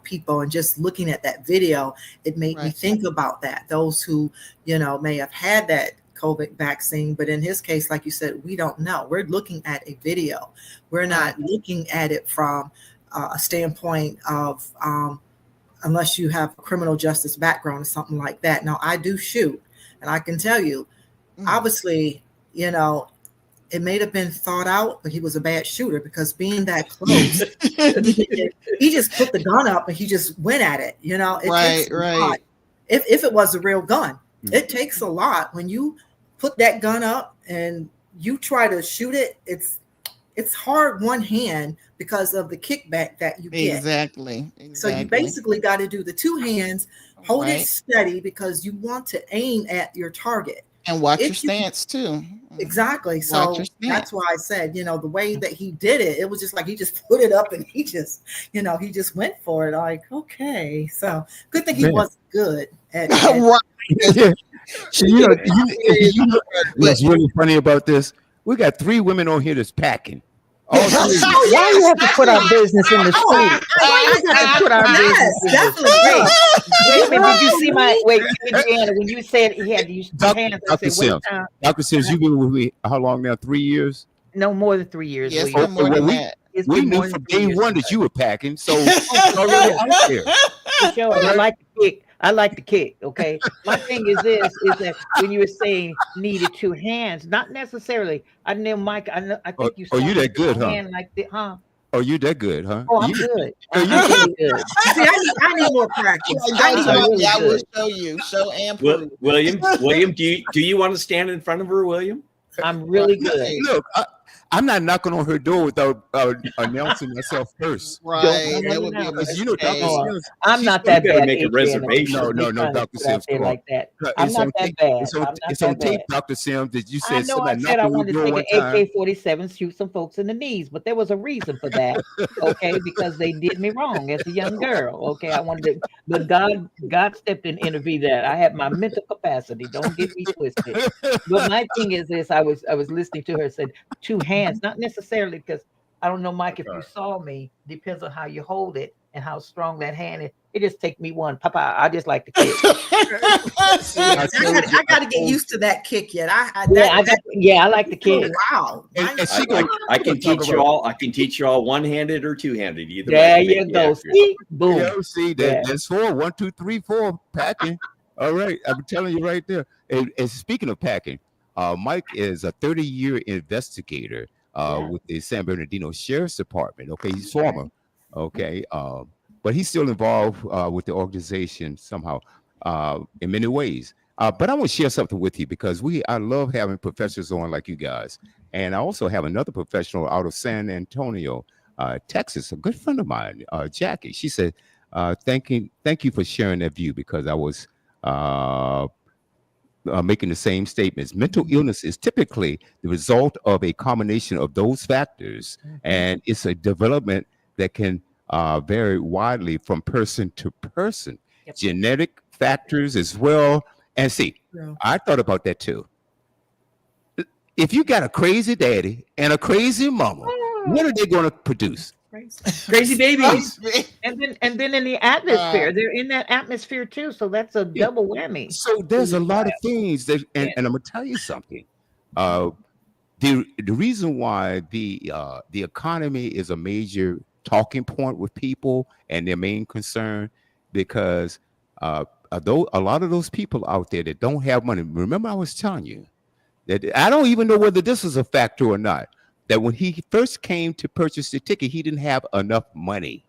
people. And just looking at that video, it made me Right. think about that. Those who, may have had that COVID vaccine, but in his case, like you said, we don't know. We're looking at a video. We're Right. not looking at it from a standpoint of, unless you have a criminal justice background or something like that. Now, I do shoot, and I can tell you, Mm. obviously, it may have been thought out, but he was a bad shooter because being that close, he just put the gun up and he just went at it. It takes Right, a lot. right. If it was a real gun, Mm. it takes a lot when you put that gun up and you try to shoot it. It's hard one hand because of the kickback that you get. Exactly. So you Exactly. basically got to do the two hands, hold it Right. steady because you want to aim at your target. And watch If your you stance too. Exactly. Watch your So stance. that's why I said, the way that he did it, it was just like he just put it up and he just went for it. Like, okay. So good thing he Man. wasn't good at Right. Yeah. What's really funny about this? We got 3 women on here that's packing. All 3. Why you have to put our business in the street? Why you have to put our business in the definitely. street? Wait a minute, did you see my Deanna, when you said he had to use 2 hands, I Dr. said, wait Sims, time. Dr. Sims, you've been with me how long now? 3 years? No, more than 3 years. Yes, William. more than that. It's We been knew more than from 3 day years. one that you were packing, so it's already out there. For sure. And I like the kick. I like the kick. Okay. My thing is this: is that when you were saying needed 2 hands, not necessarily. I know, Mike. I think you. Oh, you saw that good, huh? hand like that, huh? Oh, you that good, huh? Oh, I'm You- good. Oh, I'm you- really good. See, I need more practice. I really will good. show you. Show and prove. William, do you want to stand in front of her, William? I'm really good. Look, I'm not knocking on her door without announcing myself first. Right. No, That would be a Because you know, mistake. Dr. No, Sims, I'm she's not gonna that better bad. make a Adriana. reservation. No, You're trying to Dr. put Sims, out there come on. like that. I'm It's not on that tape. bad. It's I'm on, not it's that on tape, bad. Dr. Sims, that you I said know I somebody said knocked I on your wanted to door take one an time. AK-47, shoot some folks in the knees, but there was a reason for that. Okay, because they did me wrong as a young girl. Okay, I wanted to, but God stepped in, intervened that. I had my mental capacity. Don't get me twisted. But my thing is this: I was listening to her said 2 hands, not necessarily because I don't know, Mike, if you saw me, depends on how you hold it and how strong that hand is. It just take me one. Papa, I just like to kick. I got to get used to that kick yet. I like the kick. Wow. And she gonna- I can talk teach you about- all. I can teach you all one-handed or two-handed. Either way There to make you the go. accurate. See? Boom. Yeah, see, Yeah. that's 4. 1, 2, 3, 4 packing. All right, I'm telling you right there. And speaking of packing, Mike is a 30-year investigator with the San Bernardino Sheriff's Department. Okay, he's former. Okay, but he's still involved with the organization somehow in many ways. But I want to share something with you because I love having professors on like you guys, and I also have another professional out of San Antonio, Texas, a good friend of mine, Jackie. She said, thank you for sharing that view because I was making the same statements. Mental illness is typically the result of a combination of those factors, and it's a development that can vary widely from person to person. Yep. Genetic factors as well. And see, Yeah. I thought about that too. If you got a crazy daddy and a crazy mama, what are they going to produce? Crazy babies. And then in the atmosphere, they're in that atmosphere too. So that's a double whammy. So there's a lot of things that, and I'm gonna tell you something. The reason why the economy is a major talking point with people and their main concern because though a lot of those people out there that don't have money. Remember, I was telling you that I don't even know whether this is a factor or not. That when he first came to purchase the ticket, he didn't have enough money.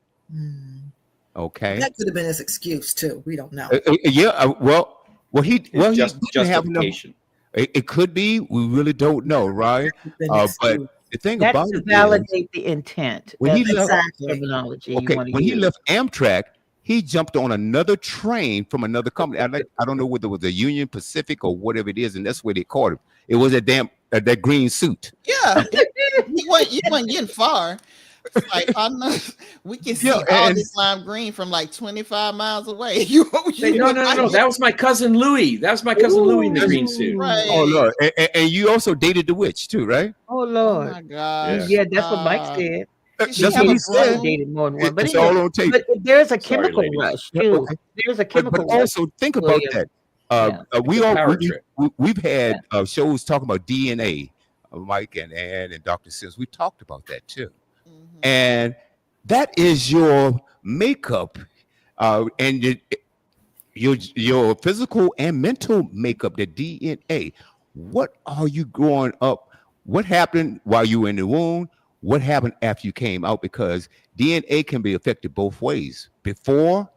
Okay, That could have been his excuse too. We don't know. he didn't have enough. Justification. It could be. We really don't know, right? Been But excused. the thing That's about to it is, validate the intent. when he That's left, Exactly. terminology you okay, want to when he use. left Amtrak, he jumped on another train from another company. I don't know whether it was a Union Pacific or whatever it is, and that's where they caught him. It was that green suit. Yeah. You weren't getting far. It's like I know we can see all and- this lime green from like 25 miles away. No. That was my cousin Louie. That was my cousin Louie in the green suit. Right. Oh Lord! And you also dated the witch too, right? Oh Oh Lord. my gosh. Yeah, that's what Mike said. That's He what have he a said. brother. Dated more than one, but It's anyway, all on tape. but there's a Sorry, chemical ladies. rush Yeah, too. okay. There's a But chemical rush. also think about William. that. It's a power trip. We've had shows talking about DNA. Mike and Ann and Dr. Sims, we talked about that too. Mhm. And that is your makeup and your physical and mental makeup, the DNA. What are you growing up? What happened while you were in the womb? What happened after you came out? Because DNA can be affected both ways. Before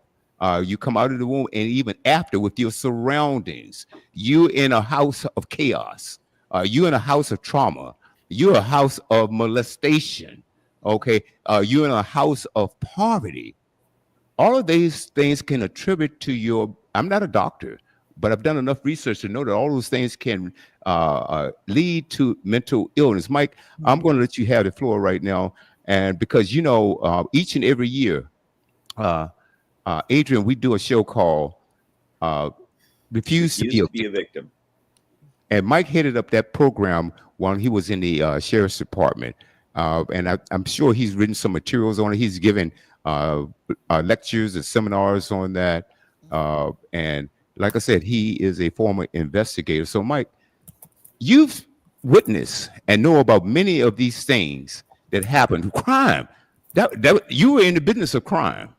you come out of the womb and even after with your surroundings. You in a house of chaos. You in a house of trauma. You're a house of molestation. Okay, you're in a house of poverty. All of these things can attribute to your. I'm not a doctor, but I've done enough research to know that all those things can lead to mental illness. Mike, I'm going to let you have the floor right now, and because each and every year, Adrian, we do a show called refused to be a be a victim. And Mike headed up that program while he was in the sheriff's department. And I'm sure he's written some materials on it. He's given lectures and seminars on that. And like I said, he is a former investigator. So, Mike, you've witnessed and know about many of these things that happen. Crime. That you were in the business of crime.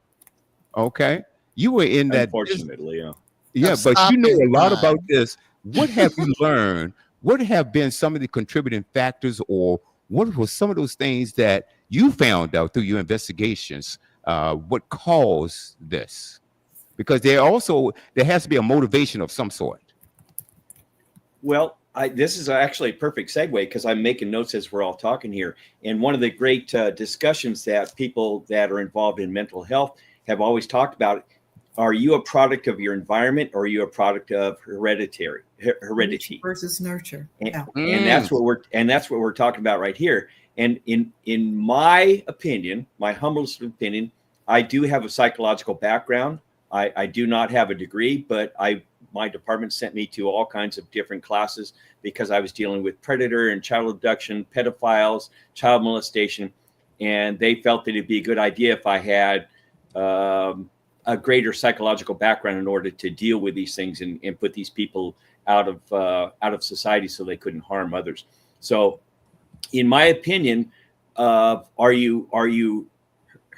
Okay. You were in that business. Unfortunately, yeah. Yeah, Of but you know stopping a lot about crime. this. What have you learned? What have been some of the contributing factors, or what were some of those things that you found out through your investigations? What caused this? Because there has to be a motivation of some sort. Well, this is actually a perfect segue because I'm making notes as we're all talking here. And one of the great discussions that people that are involved in mental health have always talked about: are you a product of your environment, or are you a product of heredity? Versus nurture. Yeah. And that's what we're talking about right here. And in my opinion, my humblest opinion, I do have a psychological background. I do not have a degree, but my department sent me to all kinds of different classes because I was dealing with predator and child abduction, pedophiles, child molestation, and they felt that it'd be a good idea if I had a greater psychological background in order to deal with these things and put these people out of society so they couldn't harm others. So, in my opinion, are you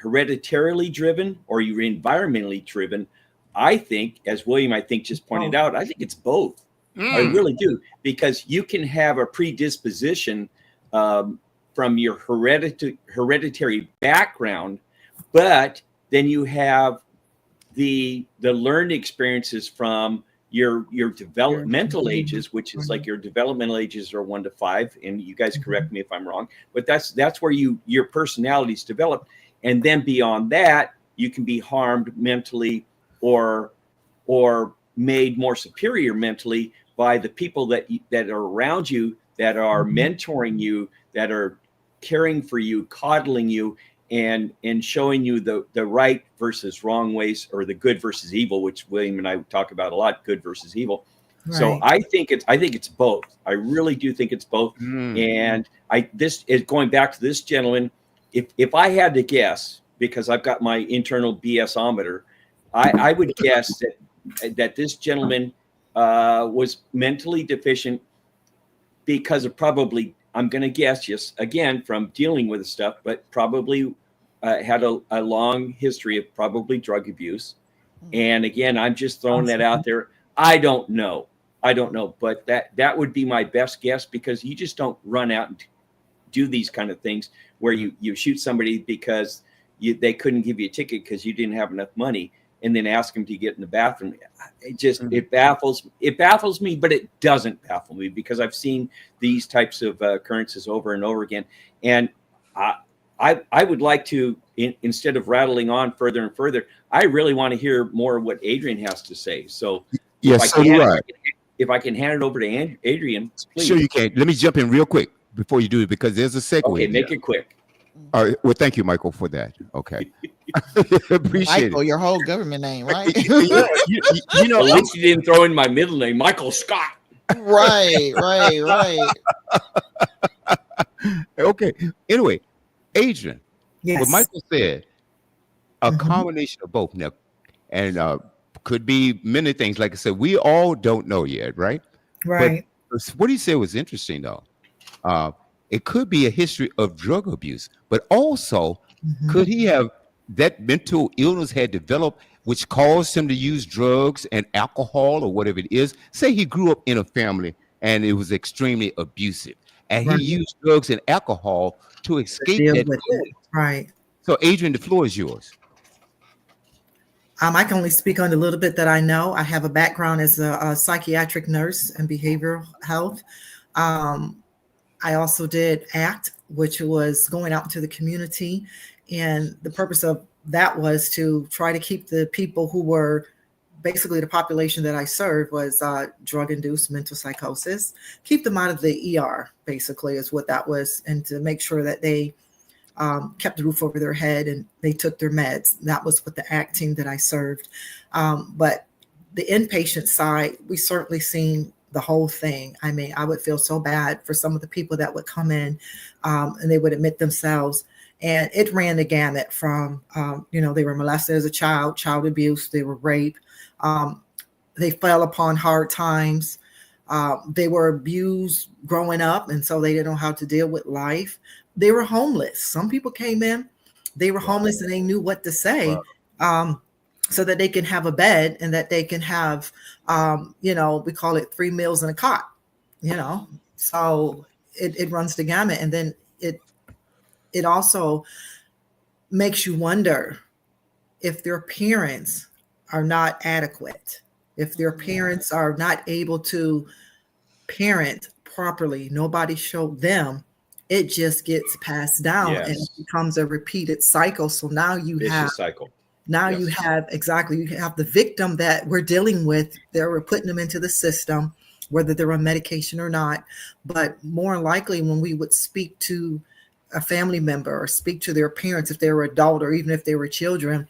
hereditarily driven, or are you environmentally driven? I think, as William, I think, just pointed out, I think it's both. I really do, because you can have a predisposition from your hereditary background, but then you have the learned experiences from your developmental ages, which is like your developmental ages are 1 to 5, and you guys correct me if I'm wrong, but that's where your personalities develop, and then beyond that, you can be harmed mentally or made more superior mentally by the people that are around you, that are mentoring you, that are caring for you, coddling you, and showing you the right versus wrong ways, or the good versus evil, which William and I talk about a lot, good versus evil. Right. So I think it's both. I really do think it's both. And this is going back to this gentleman. If I had to guess, because I've got my internal BS-ometer, I would guess that this gentleman was mentally deficient because of probably, I'm going to guess, just again from dealing with the stuff, but probably had a long history of probably drug abuse. And again, I'm just throwing that out there. I don't know, but that would be my best guess, because you just don't run out and do these kind of things where you shoot somebody because they couldn't give you a ticket because you didn't have enough money, and then ask them to get in the bathroom. It baffles me, but it doesn't baffle me, because I've seen these types of occurrences over and over again. And I would like to, instead of rattling on further and further, I really want to hear more of what Adrian has to say. So yes, if I can hand it over to Adrian, please. Sure you can. Let me jump in real quick before you do it, because there's a segue. Okay, make it quick. All right. Well, thank you, Michael, for that. Okay. Appreciate Michael, it. your whole government name, right? Yeah, you know, at least you didn't throw in my middle name, Michael Scott. Right. Okay. Anyway, Adrian, Yes. what Michael said, a combination of both now, and could be many things. Like I said, we all don't know yet, right? Right. But what he said was interesting, though. It could be a history of drug abuse, but also could he have that mental illness had developed, which caused him to use drugs and alcohol or whatever it is? Say he grew up in a family and it was extremely abusive, and he used drugs and alcohol to escape that. Right. So, Adrian, the floor is yours. I can only speak on the little bit that I know. I have a background as a psychiatric nurse and behavioral health. I also did ACT, which was going out into the community. And the purpose of that was to try to keep the people who were basically the population that I served was drug-induced mental psychosis, keep them out of the ER, basically, is what that was, and to make sure that they kept the roof over their head and they took their meds. That was with the ACT team that I served. But the inpatient side, we certainly seen the whole thing. I mean, I would feel so bad for some of the people that would come in, and they would admit themselves. And it ran the gamut from, they were molested as a child abuse, they were raped, they fell upon hard times, they were abused growing up, and so they didn't know how to deal with life. They were homeless. Some people came in, they were homeless, and they knew what to say. So that they can have a bed and that they can have, we call it 3 meals and a cot, so it runs the gamut. And then it also makes you wonder if their parents are not adequate, if their parents are not able to parent properly, nobody showed them, it just gets passed down and it becomes a repeated cycle. So now you have cycle. Now you have you have the victim that we're dealing with, that we're putting them into the system, whether they're on medication or not. But more likely, when we would speak to a family member or speak to their parents, if they were adult or even if they were children,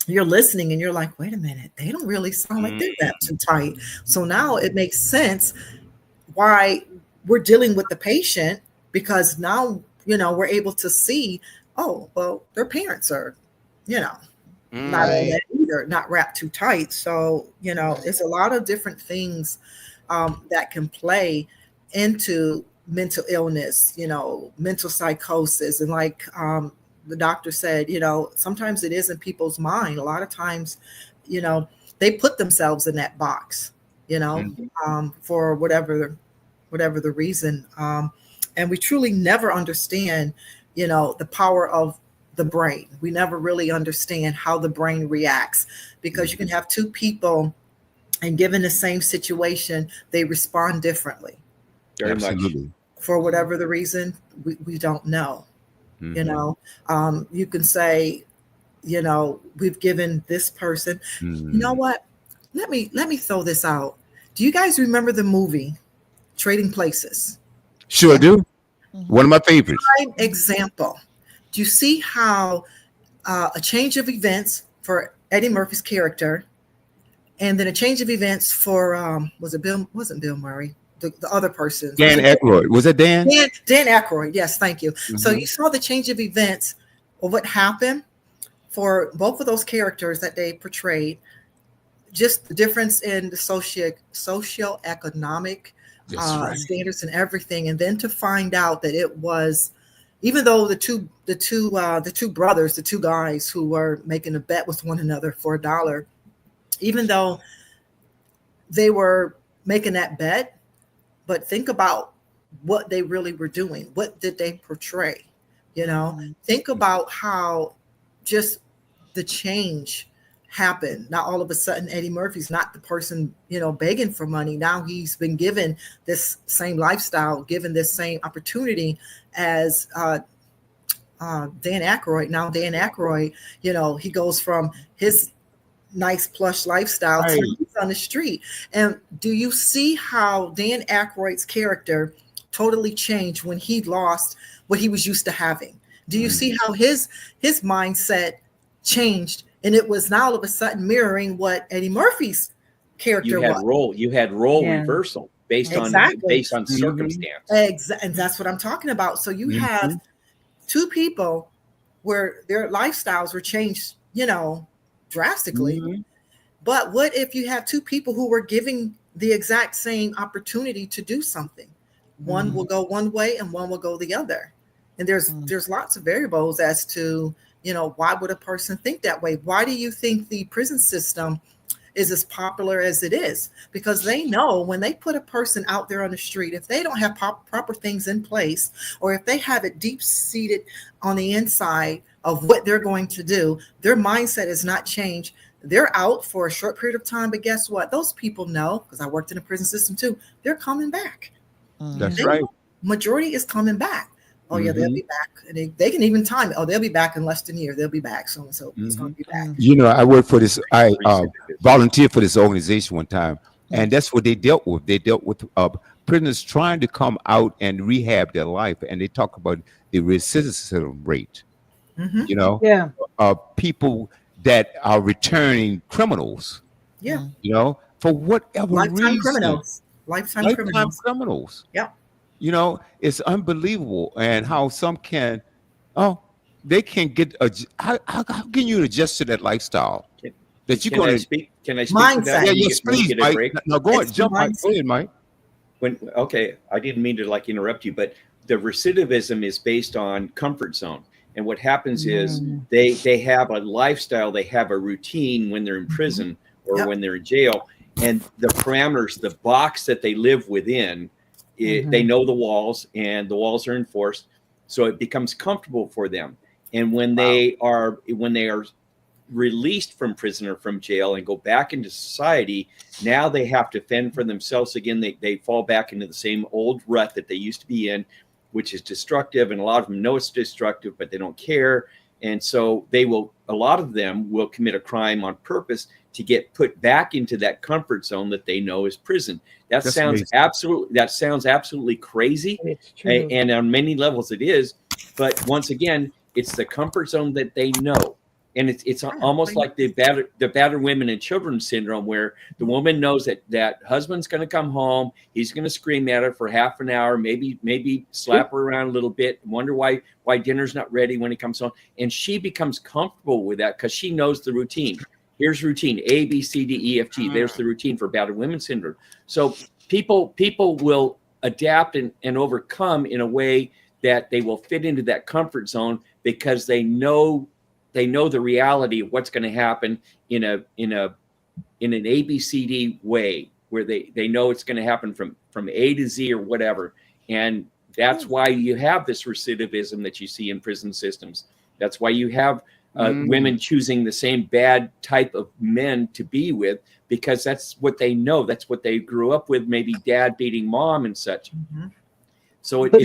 you're listening and you're like, wait a minute, they don't really sound like they're that too tight. So now it makes sense why we're dealing with the patient, because now, we're able to see, oh, well, their parents are, not all that either, not wrapped too tight. So, it's a lot of different things that can play into mental illness, mental psychosis. And like the doctor said, sometimes it is in people's mind. A lot of times, they put themselves in that box, for whatever the reason. And we truly never understand, the power of the brain. We never really understand how the brain reacts, because you can have two people and given the same situation, they respond differently. Very much. For whatever the reason, we don't know. You can say, we've given this person, you know what? Let me throw this out. Do you guys remember the movie Trading Places? Sure do. One of my favorites. Prime example. Do you see how a change of events for Eddie Murphy's character, and then a change of events for wasn't Bill Murray, the other person, Dan Aykroyd. Was it Dan? Dan Aykroyd. Yes, thank you. So you saw the change of events of what happened for both of those characters that they portrayed. Just the difference in the socioeconomic standards and everything, and then to find out that it was, even though the two brothers, the two guys who were making a bet with one another for $1, even though they were making that bet, but think about what they really were doing. What did they portray? Think about how just the change happened. Now, all of a sudden, Eddie Murphy's not the person, begging for money. Now he's been given this same lifestyle, given this same opportunity as Dan Aykroyd. Now, Dan Aykroyd, he goes from his nice plush lifestyle to he's on the street. And do you see how Dan Aykroyd's character totally changed when he lost what he was used to having? Do you see how his mindset changed? And it was now all of a sudden mirroring what Eddie Murphy's character was. You had role reversal based on circumstance. And that's what I'm talking about. So you have two people where their lifestyles were changed, drastically. But what if you have two people who were giving the exact same opportunity to do something? One will go one way and one will go the other. And there's lots of variables as to, why would a person think that way? Why do you think the prison system is as popular as it is? Because they know when they put a person out there on the street, if they don't have proper things in place, or if they have it deep seated on the inside of what they're going to do, their mindset is not changed. They're out for a short period of time, but guess what? Those people know, because I worked in the prison system too, they're coming back. That's right. Majority is coming back. Oh yeah, they'll be back. And they can even time it. Oh, they'll be back in less than a year. They'll be back. So it's going to be back. I work for this. I volunteered for this organization one time, and that's what they dealt with. They dealt with prisoners trying to come out and rehab their life, and they talk about the recidivism rate. People that are returning criminals. Yeah. For whatever Lifetime reason. criminals. Lifetime Lifetime criminals. criminals. Yep. It's unbelievable, and how some can, oh, they can get how can you adjust to that lifestyle Can, that you're can going I to? speak? Can I speak to that Mindset. Yeah, when yes, when you please, get a Mike. break? Now go It's ahead, the jump, Mike. Go mindset. ahead, Mike. Okay, I didn't mean to like interrupt you, but the recidivism is based on comfort zone. And what happens is Mm. they have a lifestyle, they have a routine when they're in Mhm. prison or Yep. when they're in jail, and the parameters, the box that they live within, they Mhm. know the walls, and the walls are enforced, so it becomes comfortable for them. And Wow. when they are released from prison or from jail and go back into society, now they have to fend for themselves again. They fall back into the same old rut that they used to be in, which is destructive. And a lot of them know it's destructive, but they don't care. And so a lot of them will commit a crime on purpose to get put back into that comfort zone that they know is prison. That's amazing. That sounds absolutely crazy. It's true. And on many levels it is. But once again, it's the comfort zone that they know. And it's almost like the battered women and children syndrome, where the woman knows that husband's going to come home, he's going to scream at her for half an hour, maybe slap her around a little bit, wonder why dinner's not ready when he comes home, and she becomes comfortable with that because she knows the routine. Here's routine: A, B, C, D, E, F, G. There's the routine for battered women syndrome. So people will adapt and overcome in a way that they will fit into that comfort zone because they know the reality of what's going to happen in an ABCD way, where they know it's going to happen from A to Z or whatever. And that's why you have this recidivism that you see in prison systems. That's why you have women choosing the same bad type of men to be with, because that's what they know. That's what they grew up with, maybe dad beating mom and such. Mhm. So But-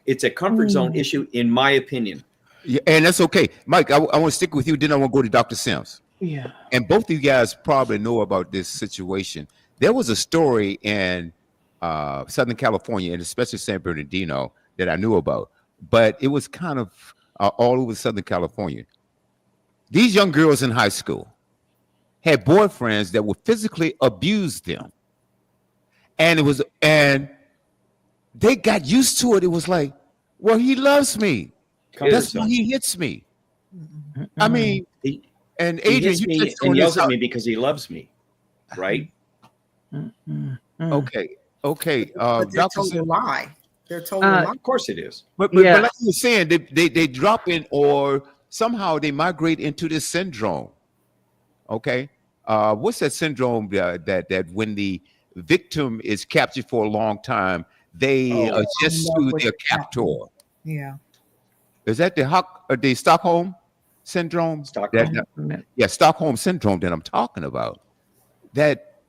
it's a comfort zone issue, in my opinion. Yeah, and that's okay, Mike. I want to stick with you. Then I want to go to Dr. Sims. Yeah. And both of you guys probably know about this situation. There was a story in Southern California, and especially San Bernardino, that I knew about, but it was kind of all over Southern California. These young girls in high school had boyfriends that would physically abuse them, and they got used to it. It was like, well, he loves me. Comfort That's why zone. he hits me. Mhm. I mean, He, and he Adrian, hits you me touched and on this. yells at me because he loves me, right? Okay, okay. But they're Dr. told a Sims, lie. They're told a lie. Of course it is. but Yeah. like you were saying, they drop in, or somehow they migrate into this syndrome. Okay, what's that syndrome that when the victim is captured for a long time, they Oh, In adjust love to with their the captor? captain. Yeah. Is that the Stockholm syndrome? Stockholm. Yeah, Stockholm syndrome that I'm talking about. That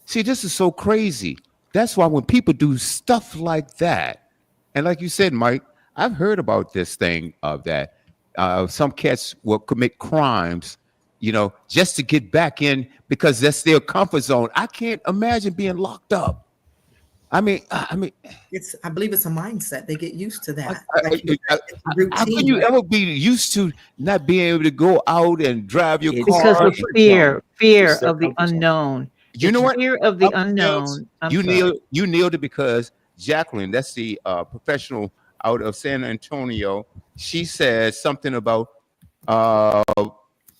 see, this is so crazy. That's why when people do stuff like that, and like you said, Mike, I've heard about this thing of that. Some cats will commit crimes, just to get back in because that's their comfort zone. I can't imagine being locked up. I mean, I believe it's a mindset. They get used to I, that. I, Like you I, said, it's a how can routine. you ever be used to not being able to go out and drive your It's Because car? of comfort zone. fear It's their of the comfort zone. unknown. You know It's what? fear of the Dr. Sales, unknown. I'm you sorry. nailed it because Jacqueline, that's the professional out of San Antonio. She said something about uh,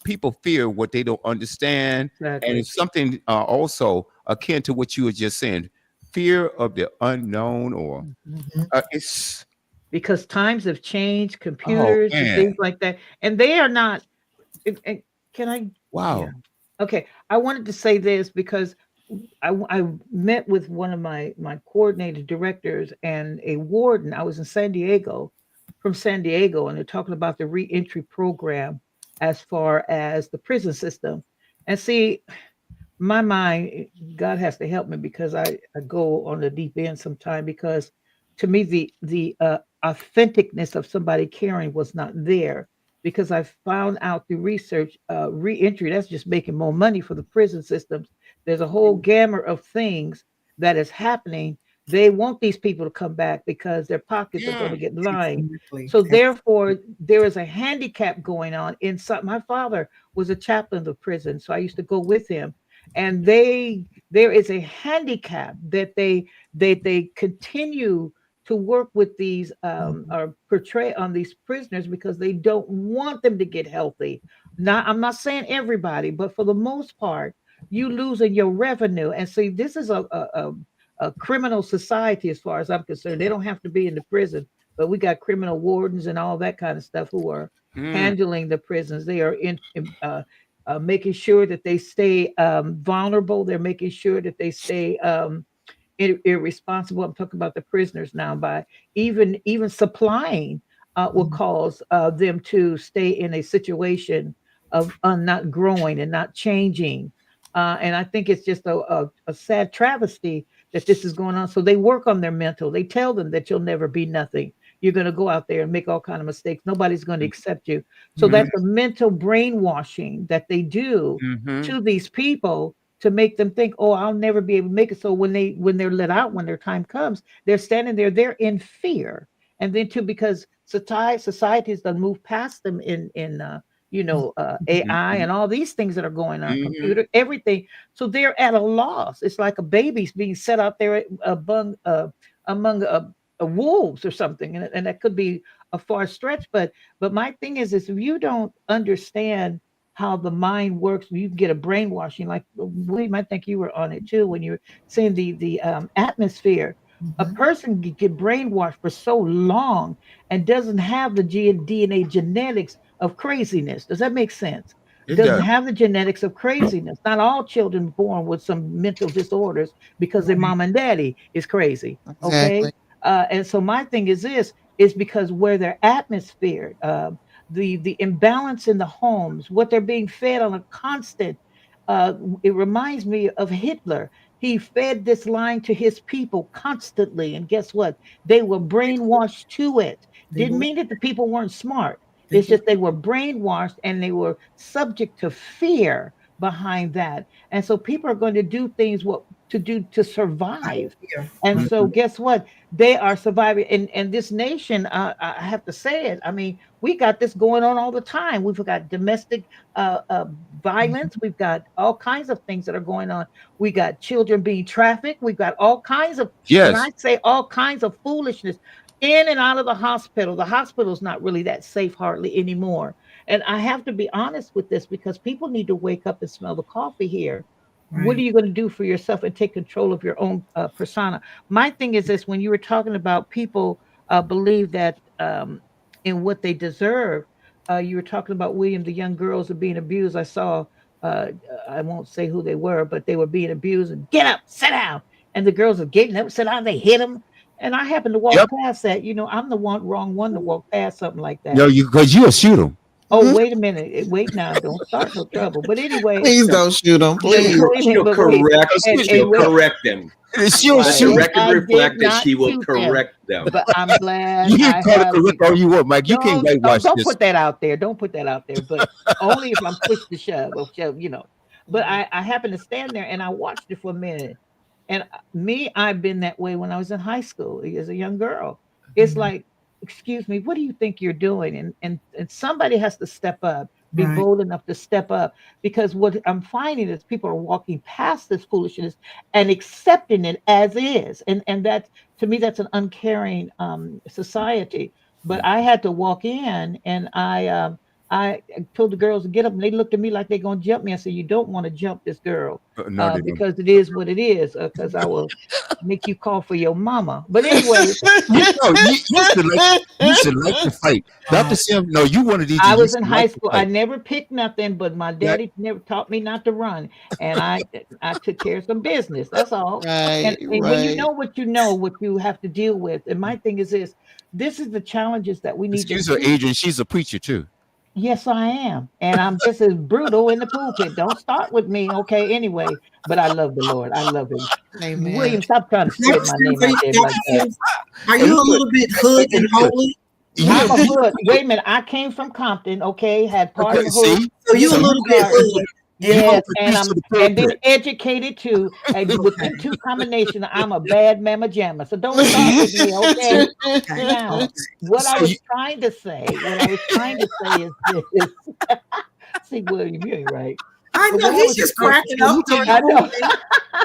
people fear what they don't understand, and Exactly. it's something also akin to what you were just saying, fear of the unknown, or Mhm. it's Because times have changed, oh computers and man, things like that. And they are not, can I? Yeah. wow, Okay. I wanted to say this because I met with one of my coordinator directors and a warden. I was in San Diego, from San Diego, and they're talking about the reentry program as far as the prison system. And see, my mind, God has to help me because I go on the deep end sometime, because to me the authenticness of somebody caring was not there, because I found out through research, reentry, that's just making more money for the prison systems. There's a whole gamut of things that is happening. They want these people to come back because their pockets are going yeah, to get lined. Exactly. So therefore there is a handicap going on inside. My father was a chaplain of the prison, so I used to go with him. and there is a handicap that they continue to work with these Mhm. or portray on these prisoners because they don't want them to get healthy. Now, I'm not saying everybody, but for the most part, you losing your revenue. And see, this is a criminal society as far as I'm concerned. They don't have to be in the prison, but we got criminal wardens and all that kind of stuff who are Mm. handling the prisons. They are making sure that they stay vulnerable. They're making sure that they stay irresponsible. I'm talking about the prisoners now by even supplying will Mhm. cause them to stay in a situation of not growing and not changing. And I think it's just a sad travesty that this is going on. So they work on their mental. They tell them that you'll never be nothing. You're going to go out there and make all kind of mistakes. Nobody's going to accept you. So Mm-hmm. that's a mental brainwashing that they do Mm-hmm. to these people to make them think, oh, I'll never be able to make it. So when they're let out, when their time comes, they're standing there, they're in fear. And then too, because society has done moved past them in AI Mm-hmm. and all these things that are going on, Mm-hmm. computer, everything. So they're at a loss. It's like a baby's being set out there among wolves or something, and that could be a far stretch. But my thing is if you don't understand how the mind works, you get a brainwashing. Like William, I think you were on it too when you were saying the atmosphere. A Mhm. person get brainwashed for so long and doesn't have the DNA genetics of craziness. Does that make sense? It Doesn't does. have the genetics of craziness. Not all children born with some mental disorders because their Right. mom and daddy is crazy. Okay. Exactly. And so my thing is this is because where their atmosphere, the imbalance in the homes, what they're being fed on a constant. It reminds me of Hitler. He fed this line to his people constantly, and guess what? They were brainwashed to it. They Didn't were. mean that the people weren't smart. They It's were. just they were brainwashed and they were subject to fear behind that. And so people are going to do things what to do to survive. Here. And Right. so guess what? They are surviving. And this nation, I have to say it. I mean, we got this going on all the time. We've got domestic violence. Mhm. We've got all kinds of things that are going on. We got children being trafficked. We've got all kinds of, when I Yes. say all kinds of foolishness in and out of the hospital's not really that safe hardly anymore. And I have to be honest with this because people need to wake up and smell the coffee here. What are Right. you going to do for yourself and take control of your own persona? My thing is this: when you were talking about people believe that in what they deserve, you were talking about William, the young girls are being abused. I saw, uh, I won't say who they were, but they were being abused and get up, sit down. And the girls are getting up, sit down, they hit them. And I happened to walk Yep. past that. I'm the wrong one to walk past something like No, that. you because you'll shoot them. Oh, Mhm. wait a minute. Wait now. Don't start no trouble. But anyway, Please don't shoot them, please. wait a minute, She'll but wait. correct. And She'll wait. correct them. She'll Let the shoot. Wait, record I did reflect that not she will shoot them, correct them. but I'm glad You can I call it have. correct all you want, Mike. You can't Don't whitewash don't this. put that out there. Don't put that out there. But only if I'm pushed to shove or shove. But Mhm. I happened to stand there and I watched it for a minute. And I've been that way when I was in high school as a young girl. It's Mhm. like, excuse me, what do you think you're doing? And somebody has to step up, be Right. bold enough to step up, because what I'm finding is people are walking past this foolishness and accepting it as is. And that, to me, that's an uncaring society. But I had to walk in and I told the girls to get up, and they looked at me like they're gonna jump me. I said, "You don't want to jump this girl, No, they don't. because it is what it is. Because I will make you call for your mama." But anyway, You should like to fight. Dr. Wow. Sim, no, you one of these. I You was in should high like to school. I fight. never picked nothing, but my That daddy never taught me not to run, and I took care of some business. That's all. And Right, and when right. you know what you have to deal with. And my thing is this: this is the challenges that we need to excuse her, see. Adrian. She's a preacher too. Yes, I am. And I'm just as brutal in the pulpit. Don't start with me. Okay. Anyway, but I love the Lord. I love him. Amen. William, stop trying to Dr. spread my Sims, name out there like Dr. that. Sims, are And you a look, little bit hood and and look, holy? you I'm a hood. Wait a minute. I came from Compton. Okay. Had part okay? of the hood, See, So you a so Nicholas you little bit can't Garden. hood you and can't Yes, holy. and produce to I'm the and then pulpit. educated too. And with them Okay. two combinations, I'm a bad mamma jamma. So don't start with me, okay? Okay. Now, Okay. what I So you, was trying to say, is this. See, William, you ain't right. I But know what I he's was just trying, cracking up during I the whole know. thing.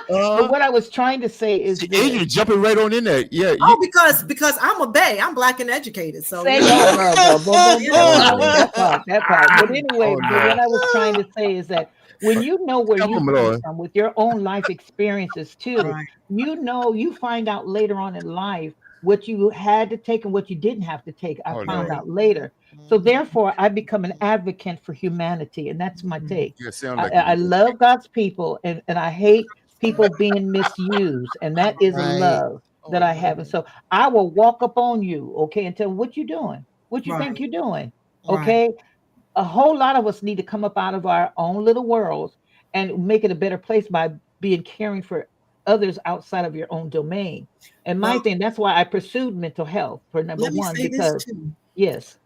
But what I was trying to say is See, this. Adrian jumping right on in there. Yeah, Oh, because I'm a bae. I'm black and educated. So Say, oh, girl, boom, boom, boom, you boom. know, oh I Okay, mean, no, that part, that part. But anyway, oh but no. what I was trying to say is that when you know where Help you him, come Lord. from with your own life experiences too, right, you know, you find out later on in life what you had to take and what you didn't have to take. I Oh found no. right. out later. So therefore, I become an advocate for humanity, and that's my take. Yeah, sound I, like it. I love God's people, and I hate people being misused, and that is a Right. love Oh that I have. yeah. And so I will walk up on you, okay, and tell what you doing, what you think Right, you're doing, right. okay. A whole lot of us need to come up out of our own little worlds and make it a better place by being caring for others outside of your own domain. And my Well, thing, that's why I pursued mental health for number let me one, say this because too. yes,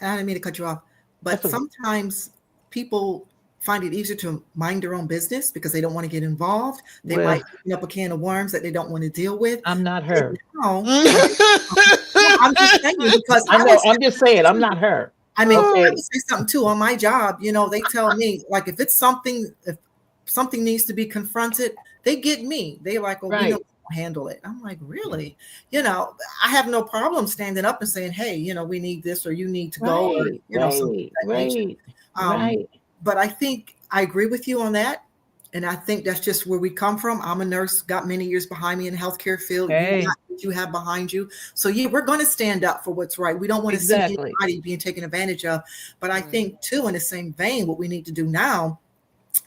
I didn't mean to cut you off, but that's okay. sometimes people find it easier to mind their own business because they don't want to get involved. They Well, might open up a can of worms that they don't want to deal with. I'm not And her. now, no, I'm just saying because I I would know. say I'm just saying, I'm not her. I mean, I Okay. would say something too on my job. You know, they tell me like if something needs to be confronted, they get me. They like, well, we know Right. we can handle it. I'm like, really? You know, I have no problem standing up and saying, hey, you know, we need this or you need to go or Right. you know something Right. of that nature. Right. Um, Right. but I think I agree with you on that. And I think that's just where we come from. I'm a nurse, got many years behind me in the healthcare field. You got Hey, what you have behind you. So yeah, we're going to stand up for what's right. We don't want to see exactly. anybody being taken advantage of. But I Right. think too, in the same vein, what we need to do now,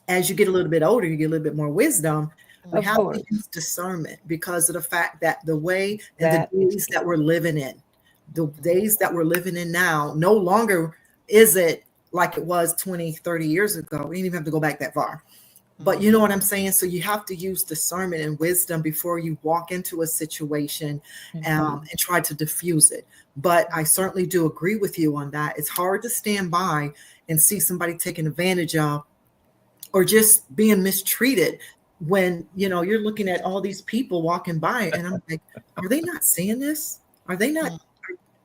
as you get a little bit older, you get a little bit more wisdom. We Of have to course. use discernment because of the fact that the way and the That is days key. that we're living in, the days that we're living in now, no longer is it like it was 20, 30 years ago. We didn't even have to go back that far. But you know what I'm saying? So you have to use discernment and wisdom before you walk into a situation Mhm. and try to diffuse it. But I certainly do agree with you on that. It's hard to stand by and see somebody taken advantage of or just being mistreated when you know you're looking at all these people walking by and I'm like, are they not seeing this? Are they not,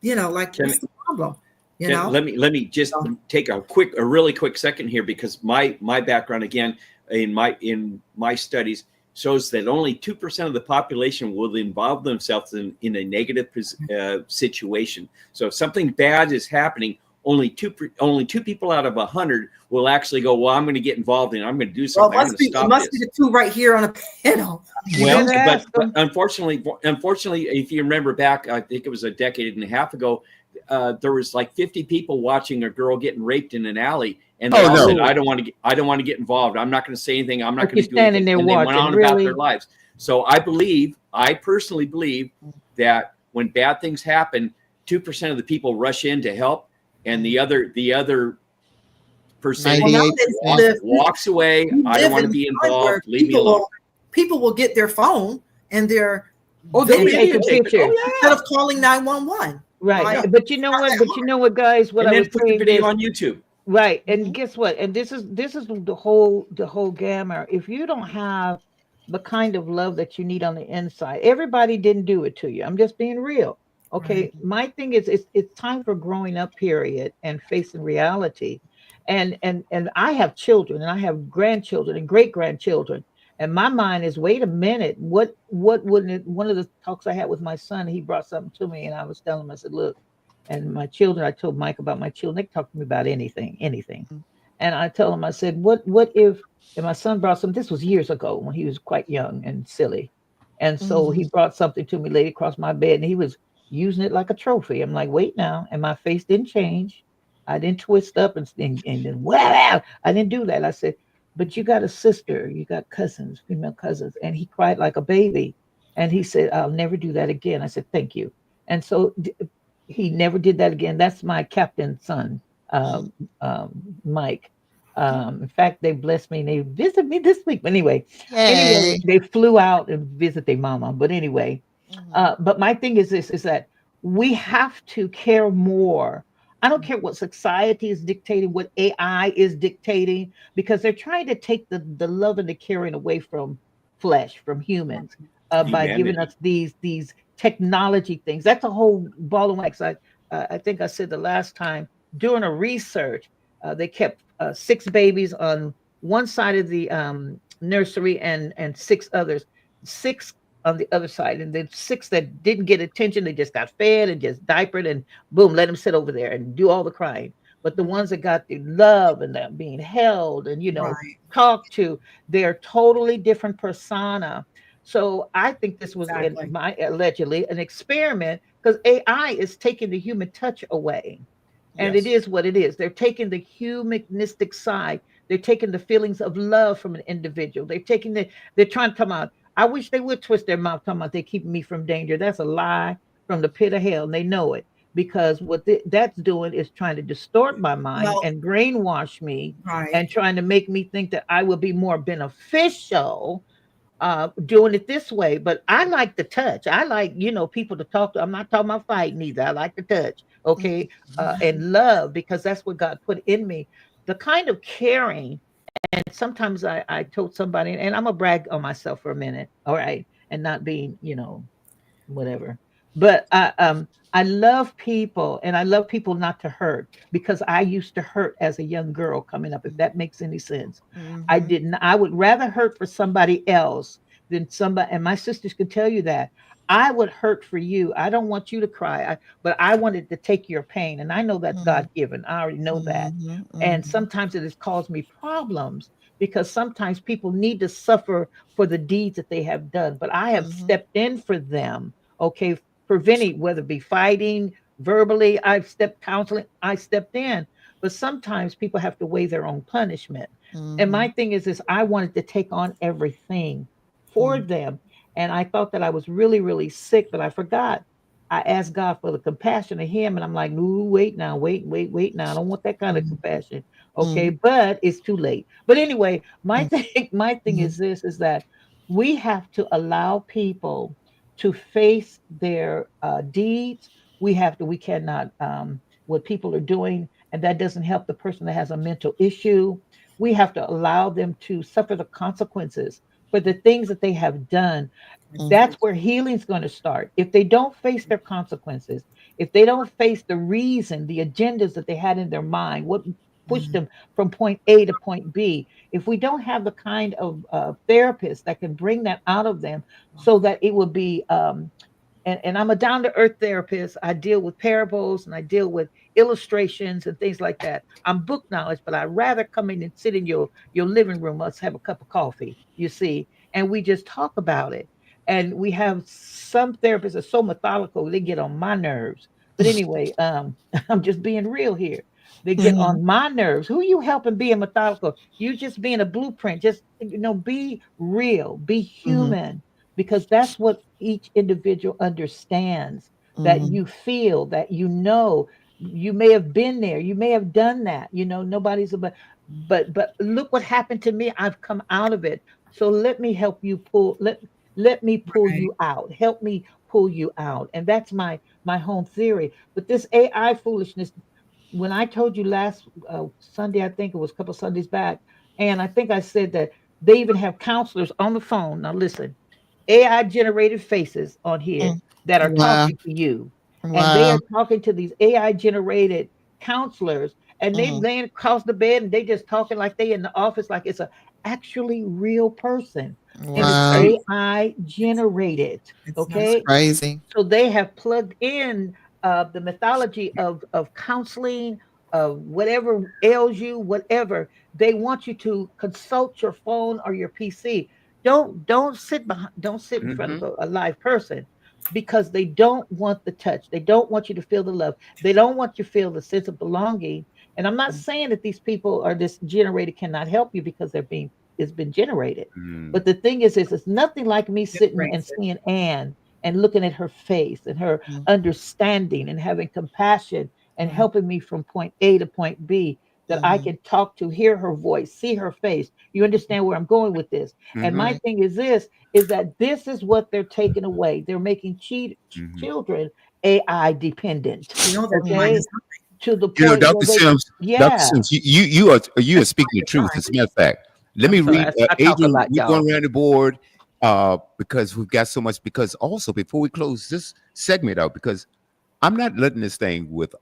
you know, like Can what's the problem? You Can, know? let me just So, take a really quick second here because my background again in my studies shows that only 2% of the population will involve themselves in a negative situation. So if something bad is happening, only two people out of 100 will actually go, well, I'm going to get involved and I'm going to do well, something. I'm going to it stop must be this. the two right here on a panel. You Well, better but, ask but them. unfortunately, if you remember back, I think it was a decade and a half ago, there was like 50 people watching a girl getting raped in an alley, and they Oh all no. said, Oh, I don't want to get involved. I'm not going to say anything. I'm not but going you're to do standing anything." there And they went watching, on about their really? lives. So I personally believe that when bad things happen, 2% of the people rush in to help, and the other Well, percentage 98%. nowadays we live walks away. we I don't live want in to be a time where involved. Leave me alone. people will get their phone and their Oh, they'll And take video a videotape it. picture. Oh instead yeah, of calling 911. Right. Like yeah, But you know not what? that But you know what, guys? What and I then was put the saying video is on YouTube. right. And Mhm. guess what? And this is the whole gamma. If you don't have the kind of love that you need on the inside, everybody didn't do it to you. I'm just being real. right. Okay. My thing is it's time for growing up, period, and facing reality. And I have children and I have grandchildren and great grandchildren. And my mind is, wait a minute, what wouldn't it, one of the talks I had with my son, he brought something to me and I was telling him, I said, look, and my children, I told Mike about my children, they can talk to me about anything, anything. And I told him, I said, what if, and my son brought some, this was years ago when he was quite young and silly. And so he Mhm. brought something to me, laid it across my bed, and he was using it like a trophy. I'm like, wait now. And my face didn't change. I didn't twist up and then, wow, I didn't do that. I said, but you got a sister, you got cousins, female cousins. And he cried like a baby. And he said, I'll never do that again. I said, thank you. And so he never did that again. That's my captain's son, um, Mike. In fact, they blessed me and they visited me this week. But anyway, Yay. they flew out and visit their mama. But anyway, Mhm. but my thing is this: is that we have to care more. I don't care what society is dictating, what AI is dictating, because they're trying to take the love and the caring away from flesh, from humans, by giving Humanity. us these technology things. That's a whole ball of wax. I think I said the last time doing a research, they kept 6 babies on one side of the nursery and six others, six on the other side, and then six that didn't get attention. They just got fed and just diapered, and boom, let them sit over there and do all the crying. But the ones that got the love and that being held and Right. talked to, they're totally different persona. So I think this was in Exactly. my allegedly an experiment because AI is taking the human touch away. And it Yes. is what it is. They're taking the humanistic side. They're taking the feelings of love from an individual. They're trying to come out. I wish they would twist their mouth, talking about they keeping me from danger. That's a lie from the pit of hell. And they know it because what that's doing is trying to distort my mind Well, and brainwash me right. and trying to make me think that I will be more beneficial doing it this way. But I like the touch. I like, people to talk to. I'm not talking about fighting either. I like the touch, okay, and love because that's what God put in me. The kind of caring, and sometimes I told somebody, and I'm gonna brag on myself for a minute, all right, and not being, whatever. But I love people, and I love people not to hurt because I used to hurt as a young girl coming up. If that makes any sense, I Mhm. didn't. I would rather hurt for somebody else than somebody. And my sisters can tell you that I would hurt for you. I don't want you to cry, but I wanted to take your pain, and I know that's Mhm. God given. I already know that. Mhm. And Mhm. sometimes it has caused me problems because sometimes people need to suffer for the deeds that they have done. But I have Mhm. stepped in for them, okay, preventing whether it be fighting verbally. I've stepped counseling, I stepped in. But sometimes people have to weigh their own punishment. And my Mhm. thing is I wanted to take on everything for Mhm. them. And I thought that I was really, really sick, but I forgot. I asked God for the compassion of Him, and I'm like, "Ooh, wait now, wait now. I don't want that kind of Mhm. compassion." Okay, Mhm. but it's too late. But anyway, my Mhm. thing, my thing Mhm. is this: is that we have to allow people to face their deeds. We cannot, what people are doing, and that doesn't help the person that has a mental issue. We have to allow them to suffer the consequences for the things that they have done. That's where healing's going to start. If they don't face their consequences, if they don't face the reason, the agendas that they had in their mind, what pushed Mhm. them from point A to point B, if we don't have the kind of therapist that can bring that out of them so that it will be and I'm a down to earth therapist. I deal with parables and I deal with illustrations and things like that. I'm book knowledge, but I'd rather come in and sit in your living room. Let's have a cup of coffee, you see, and we just talk about it. And we have some therapists are so methodical, they get on my nerves. But anyway, I'm just being real here. They get Mhm. on my nerves. Who you helping being methodical? You just being a blueprint. Just be real, be Mhm. human because that's what each individual understands, that Mhm. you feel, that you may have been there, you may have done that, nobody's about. But look what happened to me. I've come out of it. So let me help you let me pull Right. you out. Help me pull you out. And that's my home theory. But this AI foolishness, when I told you last Sunday, I think it was a couple Sundays back, and I think I said that they even have counselors on the phone. Now listen, AI generated faces on here Mm. that are Wow. talking to you. And they Wow. are talking to these AI generated counselors and they Mhm. laying across the bed and they just talking like they in the office, like it's a actually real person and it's It's Wow. true. AI generated. It's not. That's Okay. crazy. So they have plugged in the mythology of counseling, of whatever ails you, whatever. They want you to consult your phone or your PC. Don't sit in front Hmm. of a live person because they don't want the touch. They don't want you to feel the love. They don't want you to feel the sense of belonging. And I'm not saying that these people are this generated cannot help you because it's been generated. Mm. But the thing is it's nothing like me It sitting and breaks it. seeing Anne and looking at her face and her Mhm. understanding and having compassion and Mhm. helping me from point A to point B, that I Mhm. can talk to, hear her voice, see her face. You understand where I'm going with this? And Hmm. my Right. thing is this is that this is what they're taking away. They're making Hmm. children AI dependent. You know their mind Okay? is To the You know, point where Dr. they Sims, Dr. yeah. Sims, you are speaking the truth. designed. As a matter of fact, let I'm me sorry. read I talk a Adrian. lot, We're y'all. going around the board because we've got so much. Because also before we close this segment out, because I'm not letting this thing with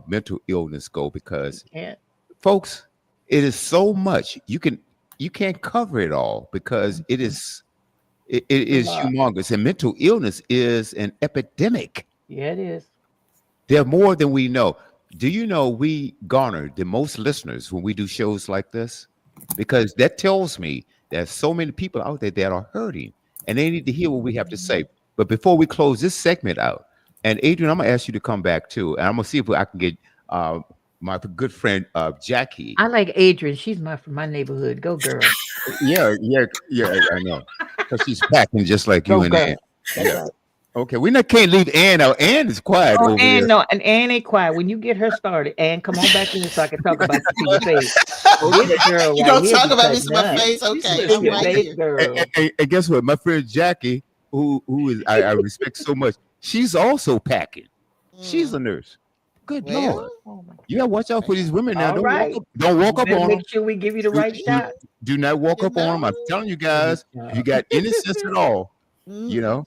mental illness go You because can't. folks, it is so much. You can, you can't cover it all because it is it It's a is lot. humongous, and mental illness is an epidemic. Yeah, it is. There are more than we know. Do you know we garner the most listeners when we do shows like this? Because that tells me there's so many people out there that are hurting and they need to hear what we have to say. But before we close this segment out, and Adrian, I'm gonna ask you to come back too, and I'm gonna see if I can get uh, my good friend Jackie. I like Adrian. She's from my neighborhood. Go girl. Yeah, I know, because she's packing just like you Go and girl. Ann. That's Yeah. right. Okay, we not can't leave Ann out. Ann is quiet Oh, over and there. no, and Ann ain't quiet. When you get her started, Ann, come on back in so I can talk about you to your face. Okay. This girl You right gonna here talk be about me cutting to my up. face? She's Okay, To I'm your listening. right face, here. girl. And guess what? My friend Jackie, who is I respect so much, she's also packing. She's Mm, a nurse. Good well, Lord. Oh my. You gotta watch out for these women now. All right. Don't walk You up better on them. make sure we give you the Do, right do, shot. do not walk you up on them. I'm know. telling you Give guys, it if you shot. got any sense at all, you Mm. know,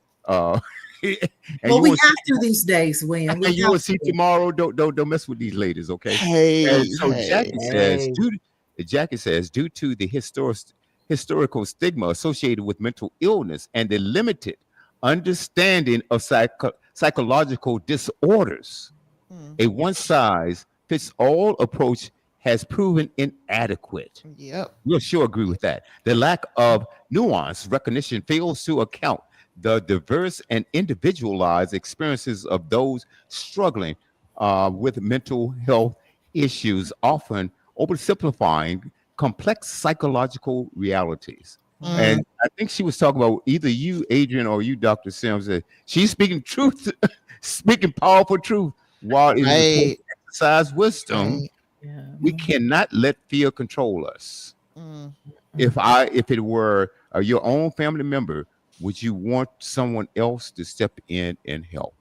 and Well, you we will see, have to these days, William. We and you have will see to. tomorrow. Don't mess with these ladies, okay? And Hey, so hey. Hey. Jackie says, due to the historical stigma associated with mental illness and the limited understanding of psychological disorders, Mm, a one size fits all approach has proven inadequate. yep. We'll sure agree with that. The lack of nuance recognition fails to account the diverse and individualized experiences of those struggling with mental health issues, often oversimplifying complex psychological realities. Mm, And I think she was talking about either you, Adrian, or you, Dr. Sims. That she's speaking truth, speaking powerful truth, while it is important right. to exercise wisdom. Right. Yeah. We cannot let fear control us. Mm, If it were your own family member, would you want someone else to step in and help?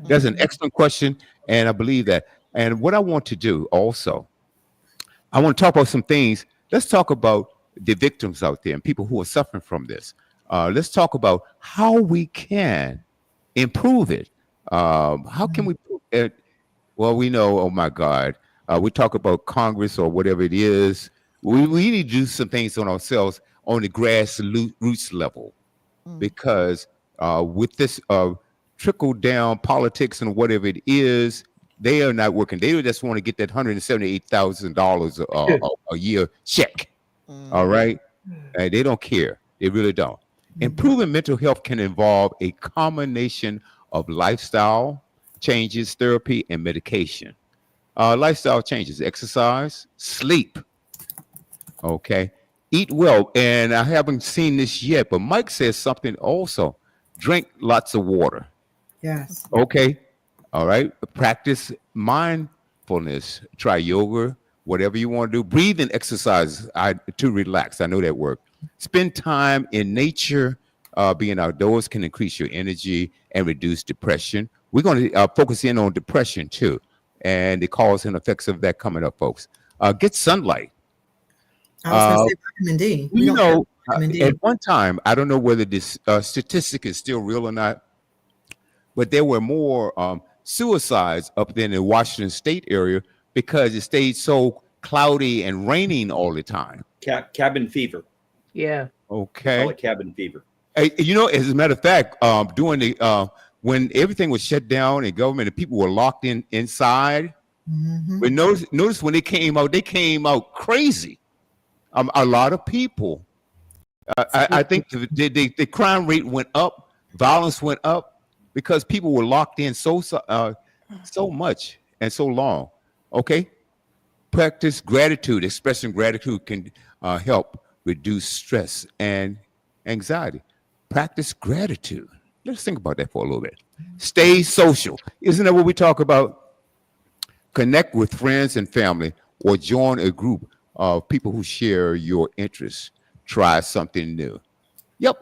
That's an mm, excellent question, and I believe that. And what I want to do also, I want to talk about some things. Let's talk about the victims out there and people who are suffering from this. Let's talk about how we can improve it. How can we? Well, we know. Oh my God, we talk about Congress or whatever it is. We need to do some things on ourselves on the grassroots level mm, because with this trickle down politics and whatever it is, they are not working. They just want to get that $178,000 a year check. All mm, right, and they don't care. They really don't. Mhm. Improving mental health can involve a combination of lifestyle changes, therapy, and medication. Lifestyle changes, exercise, sleep. Okay. Eat well. And I haven't seen this yet, but Mike says something also. Drink lots of water. Yes. Okay. All right. Practice mindfulness. Try yoga, whatever you want to do. Breathing exercises to relax. I know that work. Spend time in nature. Being outdoors can increase your energy and reduce depression. We're going to focus in on depression too and the cause and effects of that coming up, folks. Get sunlight. I was going to Uh, say vitamin D. We you don't have know, vitamin at D. one time, I don't know whether this statistic is still real or not, but there were more suicides up there in the Washington State area because it stayed so cloudy and raining all the time. Cabin fever. Yeah. They call Okay. it cabin fever. Hey, you know, as a matter of fact, during the when everything was shut down and government and people were locked inside, Hmm. but notice when they came out crazy. A lot of people. I think the crime rate went up, violence went up because people were locked in so much and so long. Okay, practice gratitude. Expressing gratitude can help reduce stress and anxiety. Practice gratitude. Let's think about that for a little bit. Stay social. Isn't that what we talk about? Connect with friends and family or join a group of people who share your interests. Try something new. Yep.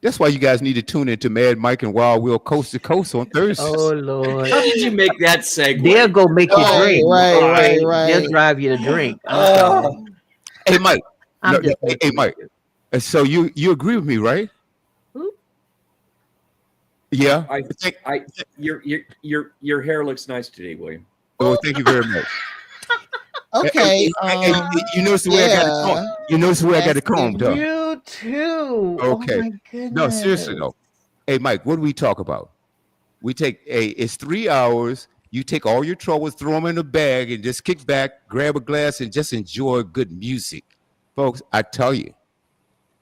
That's why you guys need to tune into Mad Mike and Wild Will Coast to Coast on Oh Thursdays. Lord. How did you make that segue? They'll go make you right, drink. right, right, Okay? They'll right. drive you to drink. I'm Oh, sorry. Hey Mike. No, I'm just hey messing with Mike. So you agree with me, right? you. Yeah. I, your hair looks nice today, William. Oh, thank you very much. Okay. You notice the way I got it comb. Yeah. You notice the way I got it That's combed, huh? You too. Oh Okay. my No, seriously goodness. though. Hey, Mike, what do we talk about? We take it's 3 hours. You take all your troubles, throw them in a bag, and just kick back, grab a glass, and just enjoy good music, folks. I tell you,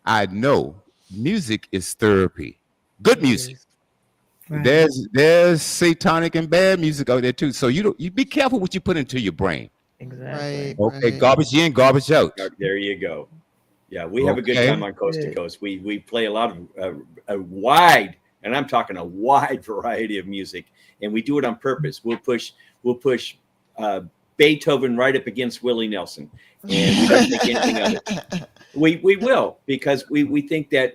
I know music is therapy. Good It music. is. Right. There's satanic and bad music out there too. So you be careful what you put into your brain. Right. Exactly. Okay, Right. garbage in, garbage out. There you go. Yeah, we have a good Okay. time on Coast to Good. Coast. We play a lot of a wide, and I'm talking a wide variety of music, and we do it on purpose. We'll push uh, Beethoven right up against Willie Nelson, and we don't think anything of it. We will, because we think that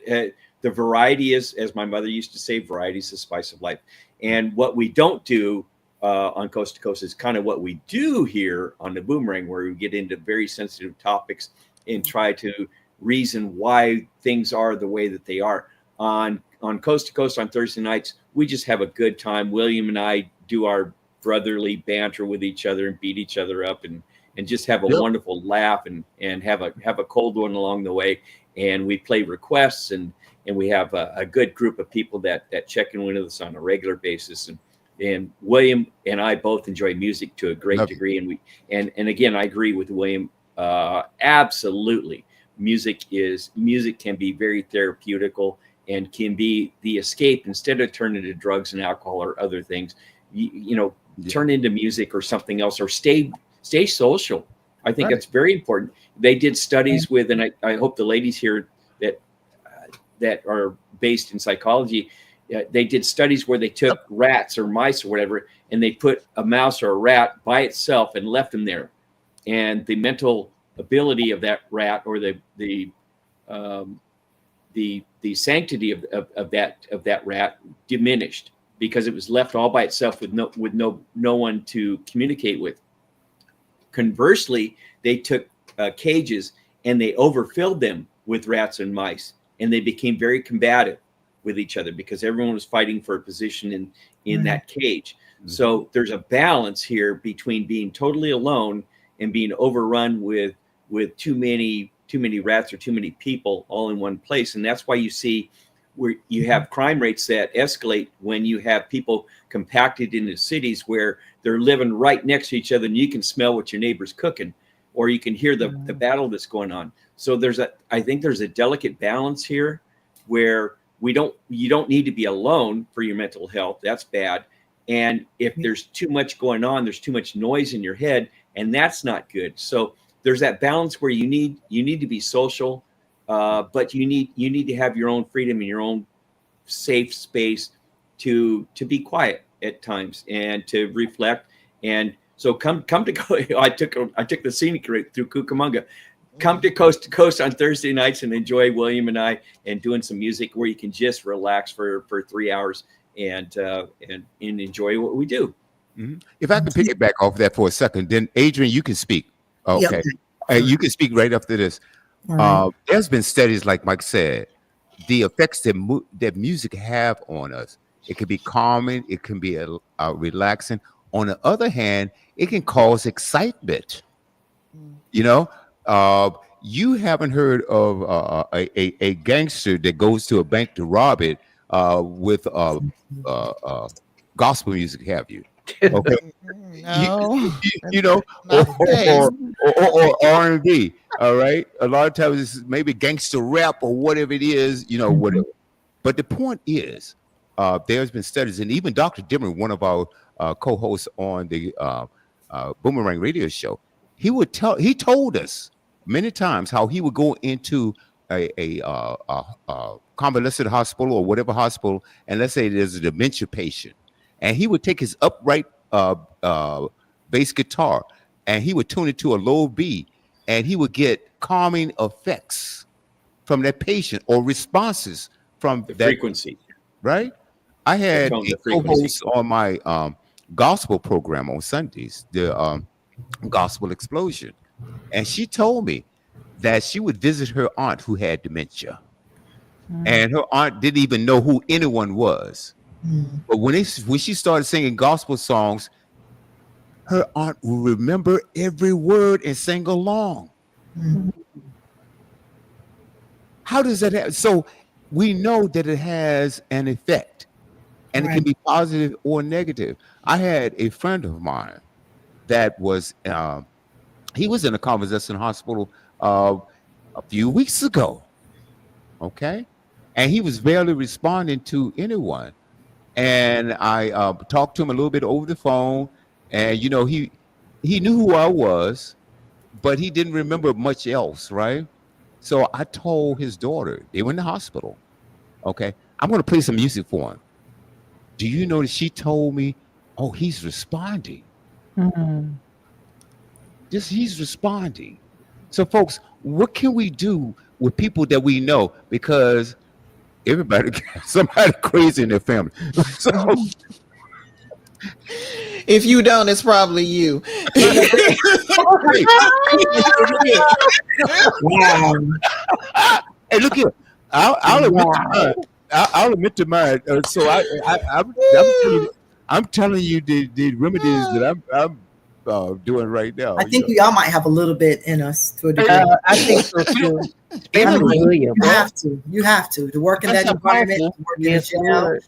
the variety is, as my mother used to say, variety is the spice of life. And what we don't do on Coast to Coast is kind of what we do here on the Boomerang, where we get into very sensitive topics and try to reason why things are the way that they are. On Coast to Coast on Thursday nights, we just have a good time. William and I do our brotherly banter with each other and beat each other up, and just have a Yep. wonderful laugh, and have a cold one along the way. And we play requests, and we have a good group of people that check in with us on a regular basis. And William and I both enjoy music to a great Love it. degree. And again, I agree with William. Absolutely, music can be very therapeutical and can be the escape instead of turning to drugs and alcohol or other things. Yeah. Turn into music or something else, or stay social. I think Right. that's very important. They did studies with, and I hope the ladies here that are based in psychology, they did studies where they took rats or mice or whatever, and they put a mouse or a rat by itself and left them there, and the mental ability of that rat, or the sanctity of that rat diminished, because it was left all by itself with no one to communicate with. Conversely, they took cages and they overfilled them with rats and mice, and they became very combative with each other because everyone was fighting for a position in that cage. So there's a balance here between being totally alone and being overrun with too many rats or too many people all in one place. And that's why you see where you have crime rates that escalate when you have people compacted into cities where they're living right next to each other, and you can smell what your neighbor's cooking, or you can hear the battle that's going on. So I think there's a delicate balance here where you don't need to be alone for your mental health. That's bad. And if there's too much going on, there's too much noise in your head, and that's not good. So there's that balance where you need to be social, but you need to have your own freedom and your own safe space to be quiet at times and to reflect. And so come to go. I took the scenic route through Cucamonga. Come to Coast on Thursday nights and enjoy William and I and doing some music where you can just relax for 3 hours and enjoy what we do. Mhm. If I could pick it back off that for a second, then Adrian, you can speak. Okay. You can speak right after this. All right. There's been studies, like Mike said, the effects that music have on us. It can be calming. It can be relaxing. On the other hand, it can cause excitement. You know, you haven't heard of a gangster that goes to a bank to rob it with gospel music, have you? Okay. No, You know, not the case. or R&B. All right. A lot of times it's maybe gangster rap or whatever it is, whatever. But the point is, there's been studies, and even Dr. Dimmer, one of our co-hosts on the Boomerang Radio Show, he told us many times how he would go into a convalescent hospital or whatever hospital, and let's say there's a dementia patient, and he would take his upright bass guitar and he would tune it to a low B, and he would get calming effects from that patient or responses from The that. frequency. Right? I had tone, a the frequency. co-host on my gospel program on Sundays, the Gospel Explosion, and she told me that she would visit her aunt who had dementia, and her aunt didn't even know who anyone was. But when she started singing gospel songs, her aunt will remember every word and sing along. Mhm. How does that happen? So we know that it has an effect, and it can Right. be positive or negative. I had a friend of mine that was he was in a convalescent hospital a few weeks ago. Okay, and he was barely responding to anyone. And I talked to him a little bit over the phone, and he knew who I was, but he didn't remember much else, right? So I told his daughter, they were in the hospital. Okay, I'm going to play some music for him. Do you know that she told me, "Oh, he's responding. Mhm. Just he's responding." So, folks, what can we do with people that we know? Because everybody got somebody crazy in their family. So, If you don't, it's probably you. hey, Wow. hey, look here. I'll admit to mine. Wow. I'll admit to mine. So I'm telling you the remedies that I'm doing right now. I think we all might have a little bit in us to a degree. I think so You know, too. Adrian, Hallelujah. You have to. You have to work in that's that how environment, powerful. to work in the Yes, jail. Lord.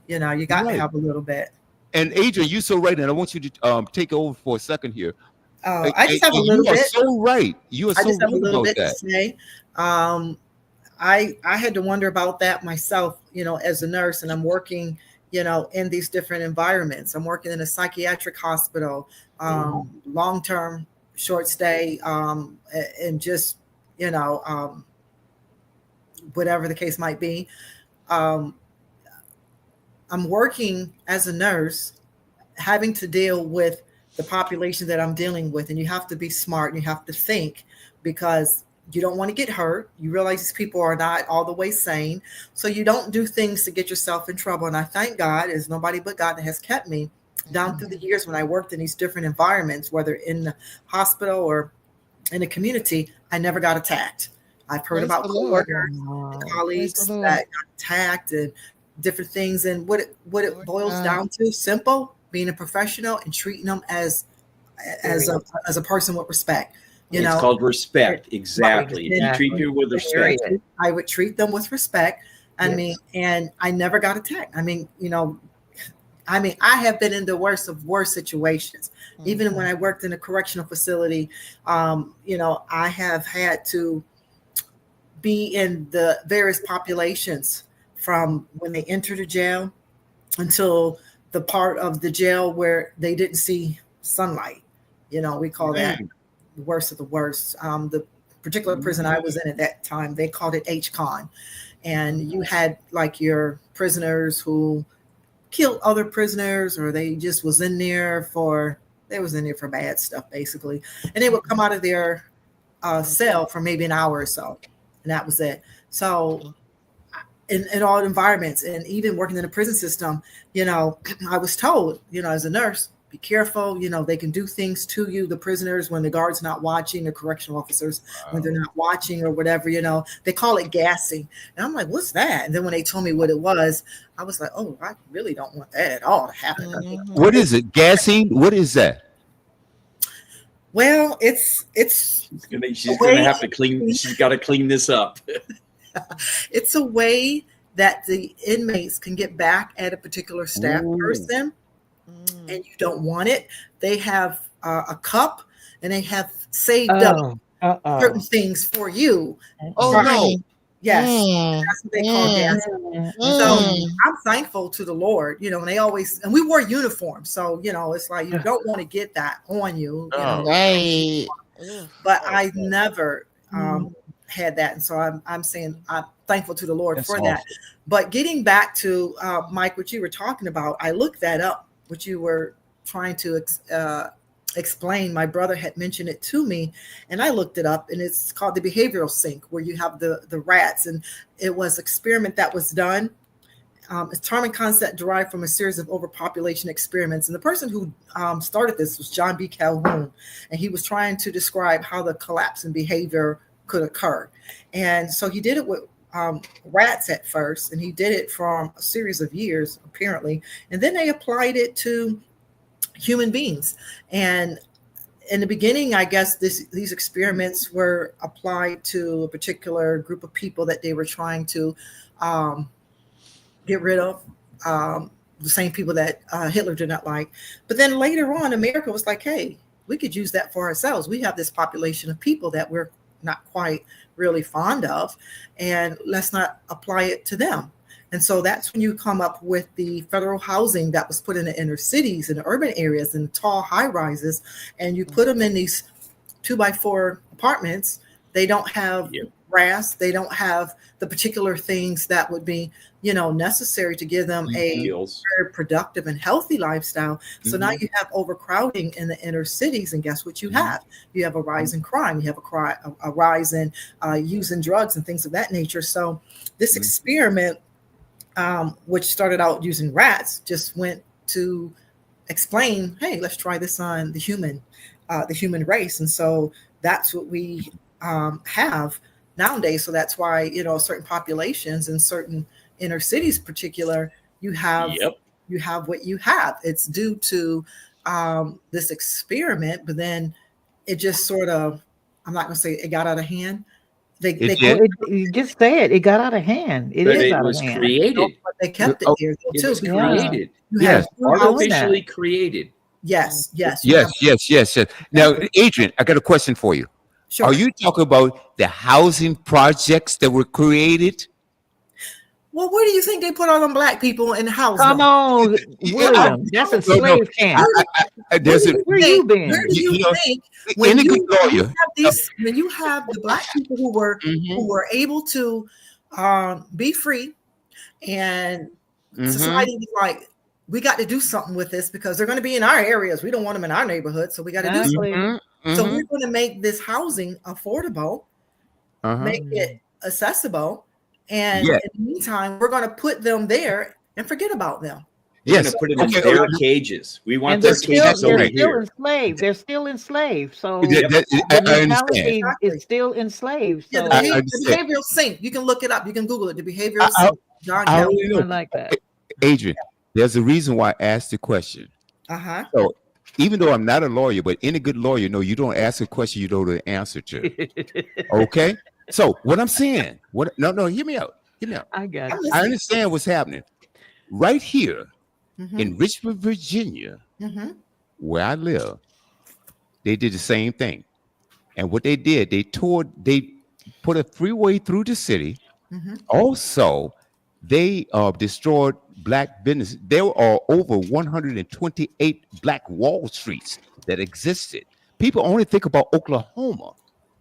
You know, you You're got to right. have a little bit. And Adrian, you're so right, and I want you to take over for a second here. I just have a And little you are bit. so right. You are I so just have a right little about bit to that. say. Um, I had to wonder about that myself, as a nurse, and I'm working, in these different environments. I'm working in a psychiatric hospital, long term, short stay, and just, you know, um, whatever the case might be. Um, I'm working as a nurse, having to deal with the population that I'm dealing with, and you have to be smart and you have to think because you don't want to get hurt. You realize these people are not all the way sane, so you don't do things to get yourself in trouble. And I thank God, it's nobody but God that has kept me down through the years when I worked in these different environments, whether in the hospital or in the community. I never got attacked. I've heard Praise about the Lord. coworkers and Wow. Praise the colleagues Lord. that got attacked and different things. And what it Lord boils God. down to, simple, being a professional and treating them as Period. a person with respect. You It's know, called Right. respect. Exactly. If you treat Exactly. people with respect, Period. I would treat them with respect. I mean, Yes. and I never got attacked. I mean, I have been in the worst of worst situations. Even when I worked in a correctional facility, I have had to be in the various populations from when they enter the jail until the part of the jail where they didn't see sunlight. We call that mm, the worst of the worst. The particular prison I was in at that time, they called it HCON. And you had like your prisoners who killed other prisoners, or they was in there for bad stuff basically, and they would come out of their cell for maybe an hour or so, and that was it. So in all environments, and even working in the prison system, I was told, as a nurse, be careful. They can do things to you, the prisoners, when the guard's not watching, the correctional officers, when they're not watching or whatever. They call it gassing. And I'm like, what's that? And then when they told me what it was, I was like, oh, I really don't want that at all to happen. What is it? Gassing? What is that? Well, it's she's gonna have to clean. She's got to clean this up. it's a way that the inmates can get back at a particular staff Ooh. person, and you don't want it. They have a cup, and they have saved up certain things for you. Oh Right. no! Yes, that's what they call gas. So I'm thankful to the Lord, and and we wore uniforms, so it's like you don't want to get that on you, Right. but I never had that, and so I'm saying I'm thankful to the Lord That's for awesome. that. But getting back to Mike, what you were talking about, I looked that up. What you were trying to explain, my brother had mentioned it to me, and I looked it up, and it's called the behavioral sink, where you have the rats, and it was an experiment that was done. It's term concept derived from a series of overpopulation experiments. And the person who started this was John B. Calhoun. And he was trying to describe how the collapse in behavior could occur. And so he did it with rats at first. And he did it for a series of years, apparently. And then they applied it to human beings. And in the beginning, I guess these experiments were applied to a particular group of people that they were trying to um, get rid of. The same people that Hitler did not like. But then later on, America was like, hey, we could use that for ourselves. We have this population of people that we're not quite really fond of, and let's not apply it to them. And so that's when you come up with the federal housing that was put in the inner cities, in the urban areas, in tall high rises, and you put them in these 2x4 apartments. They don't have grass. They don't have the particular things that would be, necessary to give them a very productive and healthy lifestyle. So now you have overcrowding in the inner cities, and guess what you have? You have a rise in crime. You have a rise in using drugs and things of that nature. So this experiment, which started out using rats, just went to explain, hey, let's try this on the human race. And so that's what we have nowadays. So that's why, certain populations in certain inner cities, particular, you have what you have. It's due to this experiment, but then it just sort of, I'm not going to say it got out of hand. You just said it got out of hand. It is out of hand. Created. But they kept it there too. It was created. Yes, artificially created. Yes. Yes. Now, Adrian, I got a question for you. Sure. Are you talking about the housing projects that were created? Well, where do you think they put all them black people in the house? Come on, William. That's a slave camp. Where you been? Where do you think when you have the black people who were able to be free, and society was like, we got to do something with this because they're going to be in our areas. We don't want them in our neighborhood, so we got to do something. So we're going to make this housing affordable, make it accessible. And in the meantime, we're going to put them there and forget about them. We're going to put them in their cages. We want their cages over here. They're still enslaved. So I understand. Is still enslaved. So the behavioral sink. You can look it up. You can Google it. The behavioral sink. John Kelly. I like that. Adrian, there's a reason why I asked the question. So even though I'm not a lawyer, but any good lawyer, you don't ask a question you know the answer to. Okay? So what I'm saying, no, hear me out. I got it. I understand what's happening. Right here in Richmond, Virginia, where I live, they did the same thing. And what they did, they put a freeway through the city. Also, they destroyed black business. There are over 128 black Wall Streets that existed. People only think about Oklahoma.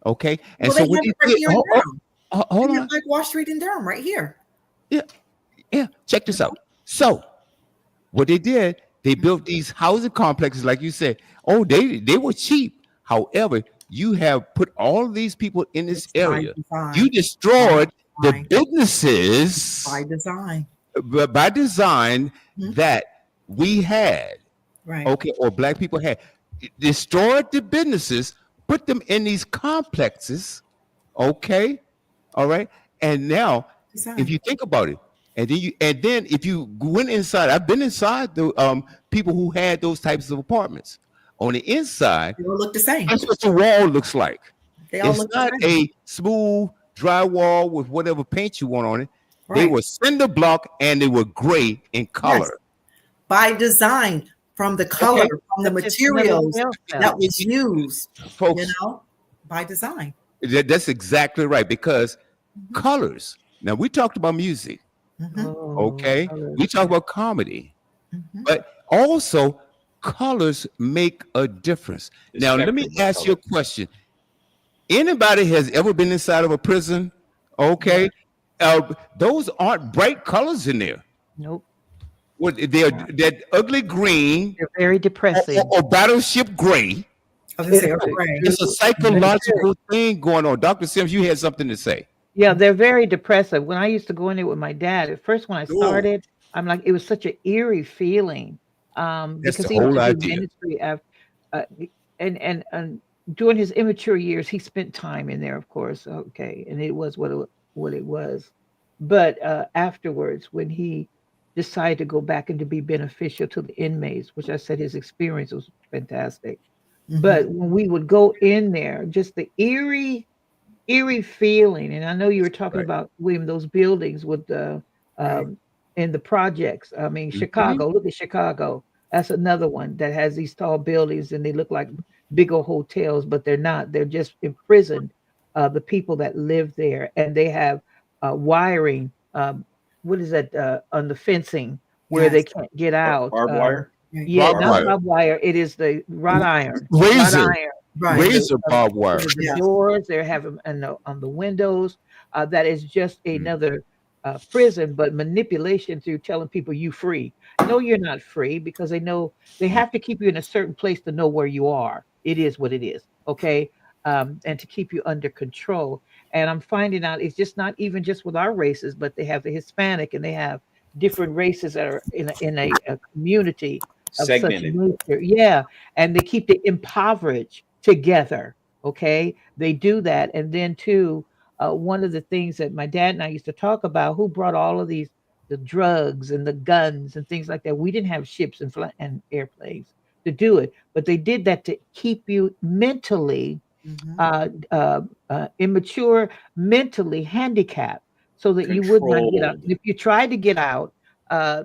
Okay, and so what they did, hold on, like Wall Street in Durham, right here. Yeah. Check this out. So, what they did, they built these housing complexes, like you said. Oh, they were cheap. However, you have put all of these people in this area. You destroyed the businesses by design that we had. Right. Okay, or black people had. Destroyed the businesses. Put them in these complexes, okay, all right. And now, if you think about it, and then if you went inside, I've been inside the people who had those types of apartments. On the inside, they all look the same. That's what the wall looks like. It's not a smooth drywall with whatever paint you want on it. Right. They were cinder block and they were gray in color. By design. From the color, from the materials that was used, folks, by design. That's exactly right, because colors. Now, we talked about music, okay? We talked about comedy, but also colors make a difference. Now, let me ask you a question. Anybody has ever been inside of a prison? Okay. Those aren't bright colors in there. Nope. What they're that ugly green. They're very depressing. Or battleship gray. It's a psychological thing going on. Dr. Sims, you had something to say. Yeah, they're very depressive. When I used to go in there with my dad, at first when I started, I'm like, it was such an eerie feeling. Because the whole idea. Ministry of, and during his immature years, he spent time in there, of course. Okay, and it was what it was. But afterwards, when he decide to go back and to be beneficial to the inmates, which I said his experience was fantastic. Mhm. But when we would go in there, just the eerie feeling. And I know you were talking Right. about, William, those buildings with the Right. in the projects. I mean, Mhm. Chicago, look at Chicago. That's another one that has these tall buildings and they look like big old hotels, but they're not. They're just imprisoned, the people that live there. And they have wiring, what is that, on the fencing where they Yes. can't get out. Barbed wire. Right. Yeah, Barbed not wire, barbed wire. It is the wrought iron. Wrought razor, iron Right. in the razor barbed wire. over the Yes. doors. They have them on the windows. That is just Mm. another prison, but manipulation through telling people you free. No, you're not free because they know they have to keep you in a certain place to know where you are. It is what it is. Okay. And to keep you under control. And I'm finding out it's just not even just with our races, but they have the Hispanic and they have different races that are in a community of such Segmented. nature. Yeah. And they keep the impoverished together. Okay. They do that. And then, too, one of the things that my dad and I used to talk about, who brought all of these, the drugs and the guns and things like that. We didn't have ships and airplanes to do it, but they did that to keep you mentally Mhm. immature, mentally handicapped, so that you would not get out. Controlled. If you tried to get out,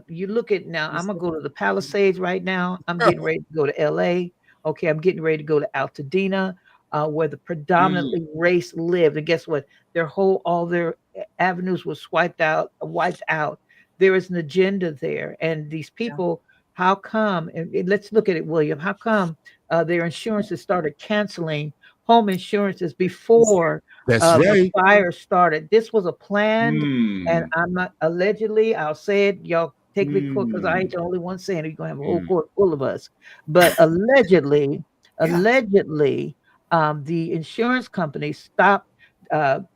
you look at now. I'm gonna go to the Palisades right now. I'm getting ready to go to L.A. Okay, I'm getting ready to go to Altadena, where the Mm. predominantly race lived. And guess what? All their avenues were wiped out. There is an agenda there, and these Yeah. people. How come? And let's look at it, William. How come their insurances started canceling home insurances Yes. before That's the right. fire started? This was a planned, and Mm. I'm not allegedly. I'll say it. Y'all take me to court because I Mm. ain't the only one saying it. You're gonna have a whole Mm. court full of us. But allegedly, Yeah. allegedly, the insurance company stopped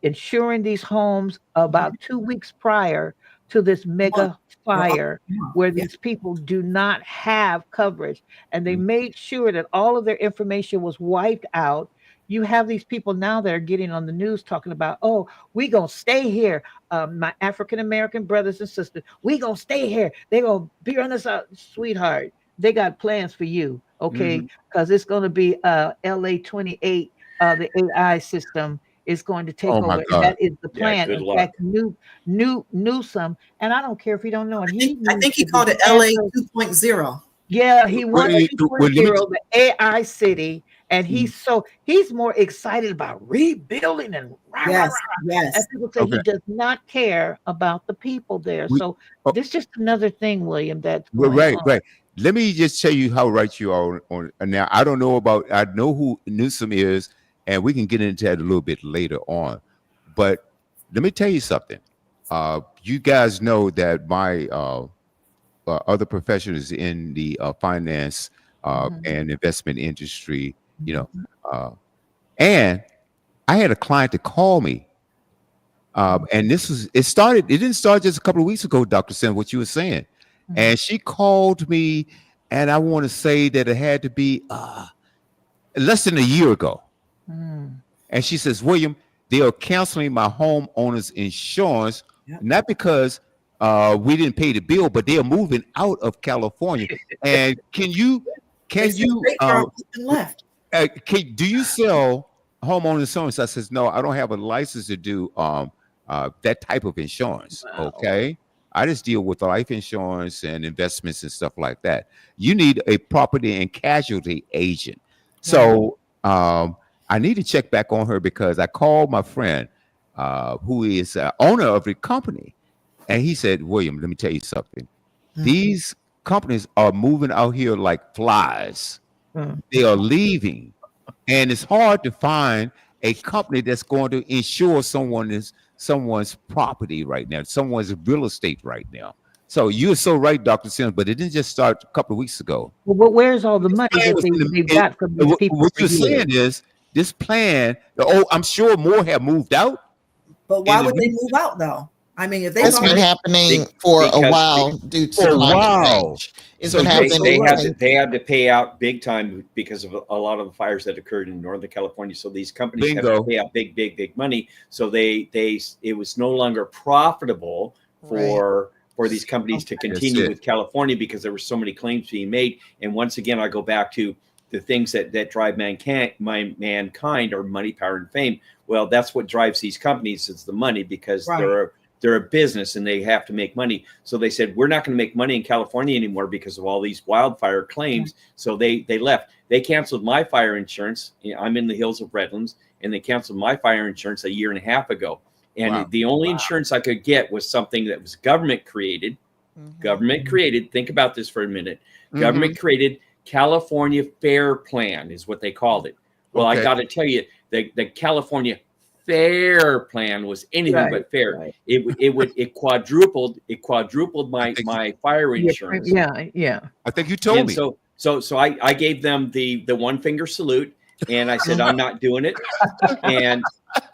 insuring these homes about 2 weeks prior to this Month mega or up fire, to a month. where Yeah. these people do not have coverage, and they Mm. made sure that all of their information was wiped out. You have these people now that are getting on the news talking about, oh, we gonna stay here. My African American brothers and sisters, we gonna stay here. They gonna be on us out, sweetheart. They got plans for you, okay? Mhm. Because it's gonna be LA 28. The AI system is going to take Oh my over, and God. that is the Yeah. plan. Good In luck. fact, Newsome, and I don't care if you don't know it. I think He I needs think he to called it LA dismantle. 2.0. Yeah, he Well, wants well, let me. 2.0, the AI city, and Mm. he's more excited about rebuilding and rah, rah, rah, Yes. rah. And Yes. people say he Okay. does not care about the people there. We. So Oh, this just another thing, William, that's well, going right, on. right. Let me just tell you how right you are on. Now, I don't know about. I know who Newsom is, and we can get into that a little bit later on. But let me tell you something. You guys know that my other professionals in the finance Mhm, and investment industry, you know, mhm, uh, and I had a client to call me. mhm, And it didn't start just a couple of weeks ago, Dr. Sen, what you were saying. mhm, And she called me, and I want to say that it had to be less than a year ago. mhm. And she says, William, they are canceling my homeowner's insurance, Yep. not because we didn't pay the bill, but they are moving out of California. And They can said you, State Farm up and left. do you sell homeowner insurance? I says, no, I don't have a license to do that type of insurance. Wow. Okay. I just deal with life insurance and investments and stuff like that. You need a property and casualty agent. Right. So I need to check back on her because I called my friend who is owner of the company. And he said, William, let me tell you something. Mm. These companies are moving out here like flies. Mm. They are leaving. And it's hard to find a company that's going to insure someone's property right now, someone's real estate right now. So you're so right, Dr. Sims, but it didn't just start a couple of weeks ago. Well, but where's all the This money plan that was in they've the, got from these people what for you're years? saying is this plan, oh, I'm sure more have moved out But in why the would they new move out though? I mean, if they've That's been already happening Be- for a because while due to for a climate while. change. It's So been you're they so happening they had right. to they had to pay out big time because of a lot of the fires that occurred in Northern California. So these companies have to Bingo. pay out big money. So it was no longer profitable right. for these companies to continue with California because there were so many claims being made. And once again, I go back to the things that drive mankind are money, power, and fame. Well, that's what drives these companies. It's the money, because they're a business and they have to make money. So they said, we're not going to make money in California anymore because of all these wildfire claims. So they left. They canceled my fire insurance. I'm in the hills of Redlands, and they canceled my fire insurance a year and a half ago. And the only insurance I could get was something that was government created. Government created. Think about this for a minute. Government created California Fair Plan is what they called it. Well, I got to tell you, the California Fair Plan was anything but fair. Right. It quadrupled my fire insurance. Yeah. I think you told me. So I gave them the one finger salute, and I said, I'm not doing it.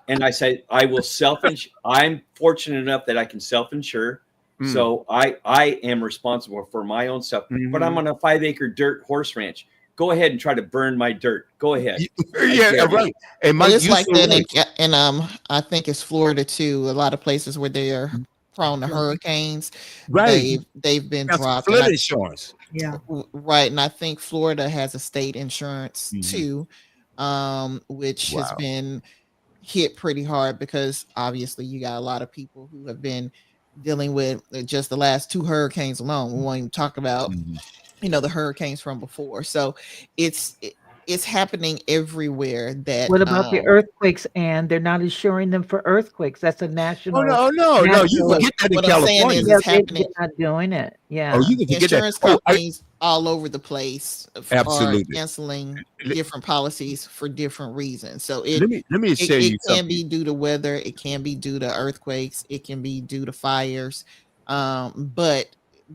And I said, I will self-insure. I'm fortunate enough that I can self-insure. So I am responsible for my own stuff, but I'm on a 5-acre dirt horse ranch. Go ahead and try to burn my dirt. Go ahead. Right. And it's like that in I think it's Florida too. A lot of places where they are prone to hurricanes, they've been dropped. Flood insurance. Yeah. Right. And I think Florida has a state insurance too, which has been hit pretty hard because obviously you got a lot of people who have been dealing with just the last 2 hurricanes alone. We won't even talk about the hurricanes from before. So it's happening everywhere. That what about the earthquakes? And they're not insuring them for earthquakes. That's a national. No. You forget that in California. It's happening. They're not doing it. Yeah. You can forget insurance companies all over the place absolutely are canceling different policies for different reasons. So let me share you something. It can be due to weather. It can be due to earthquakes. It can be due to fires. But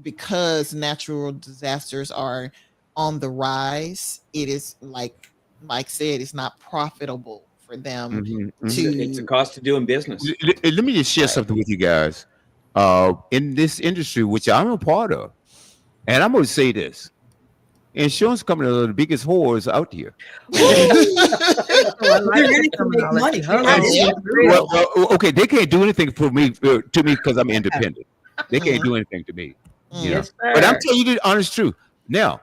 because natural disasters are on the rise, it is, like Mike said, it's not profitable for them to. It's a cost of doing business. Let me just share something with you guys. In this industry, which I'm a part of, and I'm going to say this: insurance companies are the biggest whores out here. Well, okay, they can't do anything for me to me because I'm independent. They can't do anything to me. But I'm telling you the honest truth. Now,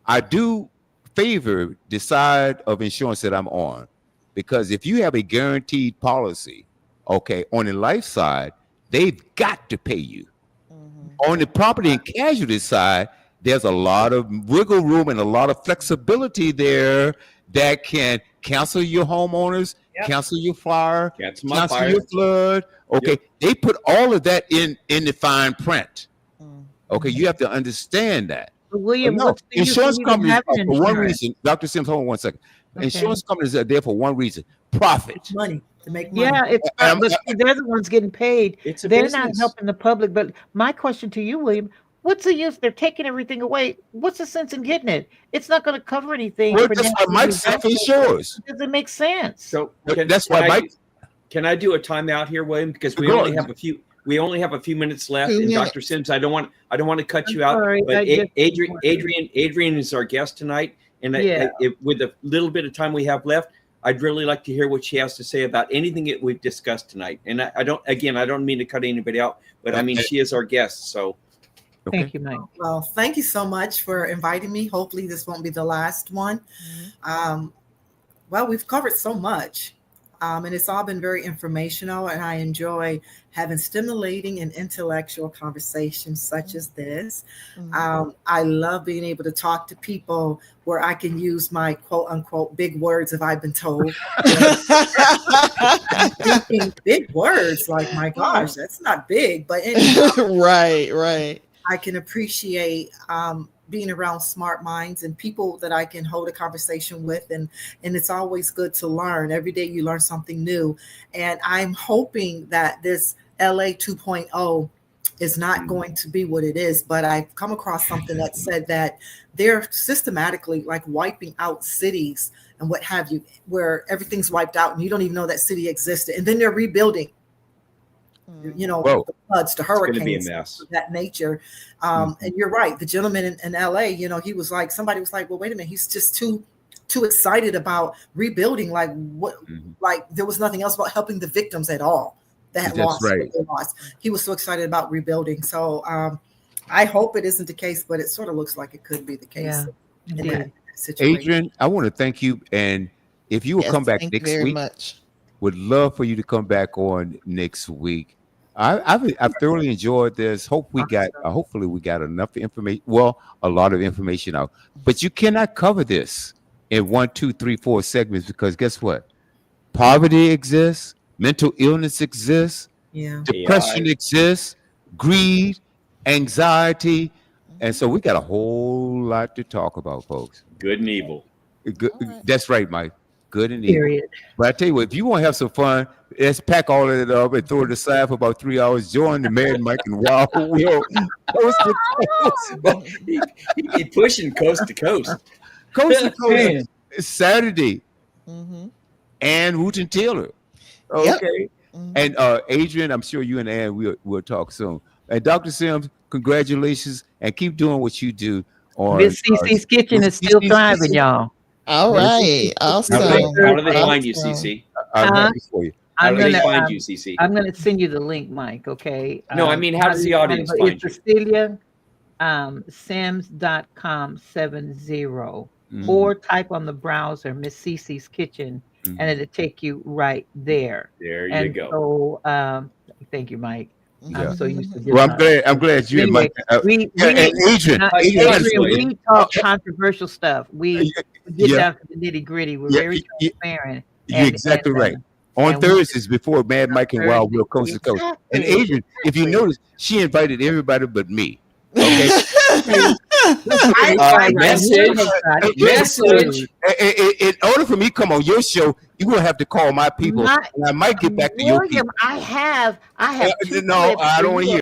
I do favor the side of insurance that I'm on, because if you have a guaranteed policy, okay, on the life side, they've got to pay you. On the property and casualty side, there's a lot of wiggle room and a lot of flexibility there that can cancel your homeowners, cancel your fire, cancel your flood. Okay, they put all of that in the fine print. Okay, you have to understand that. William, insurance companies for one reason. Dr. Sims, hold on 1 second. Insurance companies are there for one reason: profit. Money. To make money. Yeah, it's but they're the ones getting paid. They're business. Not helping the public. But my question to you, William, what's the use? They're taking everything away. What's the sense in getting it? It's not going to cover anything. Well, that's why Mike self-insures. Doesn't make sense. So that's why Mike. Can I do a timeout here, William? Because we only have a few. We only have a few minutes left, and Dr. Sims, I don't want to cut you out. But Adrian is our guest tonight, and with the little bit of time we have left, I'd really like to hear what she has to say about anything that we've discussed tonight. And I don't mean to cut anybody out, but I mean she is our guest. So thank you, Mike. Well, thank you so much for inviting me. Hopefully, this won't be the last one. Well, we've covered so much. And it's all been very informational, and I enjoy having stimulating and intellectual conversations such as this. I love being able to talk to people where I can use my quote unquote big words if I've been told. Big words, like, my gosh, that's not big, but anyway, right. I can appreciate being around smart minds and people that I can hold a conversation with. And it's always good to learn. Every day you learn something new. And I'm hoping that this LA 2.0 is not going to be what it is. But I've come across something that said that they're systematically like wiping out cities and what have you, where everything's wiped out and you don't even know that city existed. And then they're rebuilding. The floods, the hurricanes, of that nature. And you're right. The gentleman in LA, he was like, somebody was like, well, wait a minute. He's just too excited about rebuilding. Like what, like there was nothing else about helping the victims at all. that That's lost right. what they lost. He was so excited about rebuilding. So I hope it isn't the case, but it sort of looks like it could be the case Yeah, in that indeed. situation. Adrian, I want to thank you. And if you will Yes, come back thank you next very week, much. would love for you to come back on next week. I've thoroughly enjoyed this. Hopefully we got enough information. Well, a lot of information out, but you cannot cover this in 1, 2, 3, 4 segments because guess what? Poverty exists, mental illness exists, Yeah. depression exists, greed, anxiety, and so Mhm. we got a whole lot to talk about, folks. Good and evil. All right. That's right, Mike. Good and evil. Period. But I tell you what, if you want to have some fun, let's pack all of it up and throw it aside for about 3 hours. Join the Mad Mike and Wild Will coast to coast. He pushing coast to coast. Coast to coast Man. is Saturday Mhm. and Wooten Taylor. Yep. Okay. Mhm. And Adrian, I'm sure you and Ann will talk soon. And Dr. Sims, congratulations and keep doing what you do on Miss CC's Kitchen Miss is still CC's thriving, Kitchen. y'all. All Miss right. CC's Awesome. How do they find you, Awesome. CC? I'm Huh? happy for you. How I'm do they gonna find you, CC? I'm gonna send you the link, Mike. Okay. No, I mean, how does the audience find you? It's Cecilia Sims.com 70, Mhm. or type on the browser Miss Cece's Kitchen, Mhm. and it'll take you right there. There you And go. so thank you, Mike. Yeah. I'm so used to this. Well, I'm glad you and Anyway, Mike. we And Adrian, Adrian, we talk controversial stuff. We get yeah, down to the nitty gritty. We're yeah, very transparent. you're exactly right. On and we- Thursdays before Mad Mike and Wild Will coast to coast. And Exactly. Adrian, if you notice, she invited everybody but me. Okay. Message. In order for me to come on your show, you're gonna have to call my people, and I might get back to your people. William, I have No, I don't want to hear.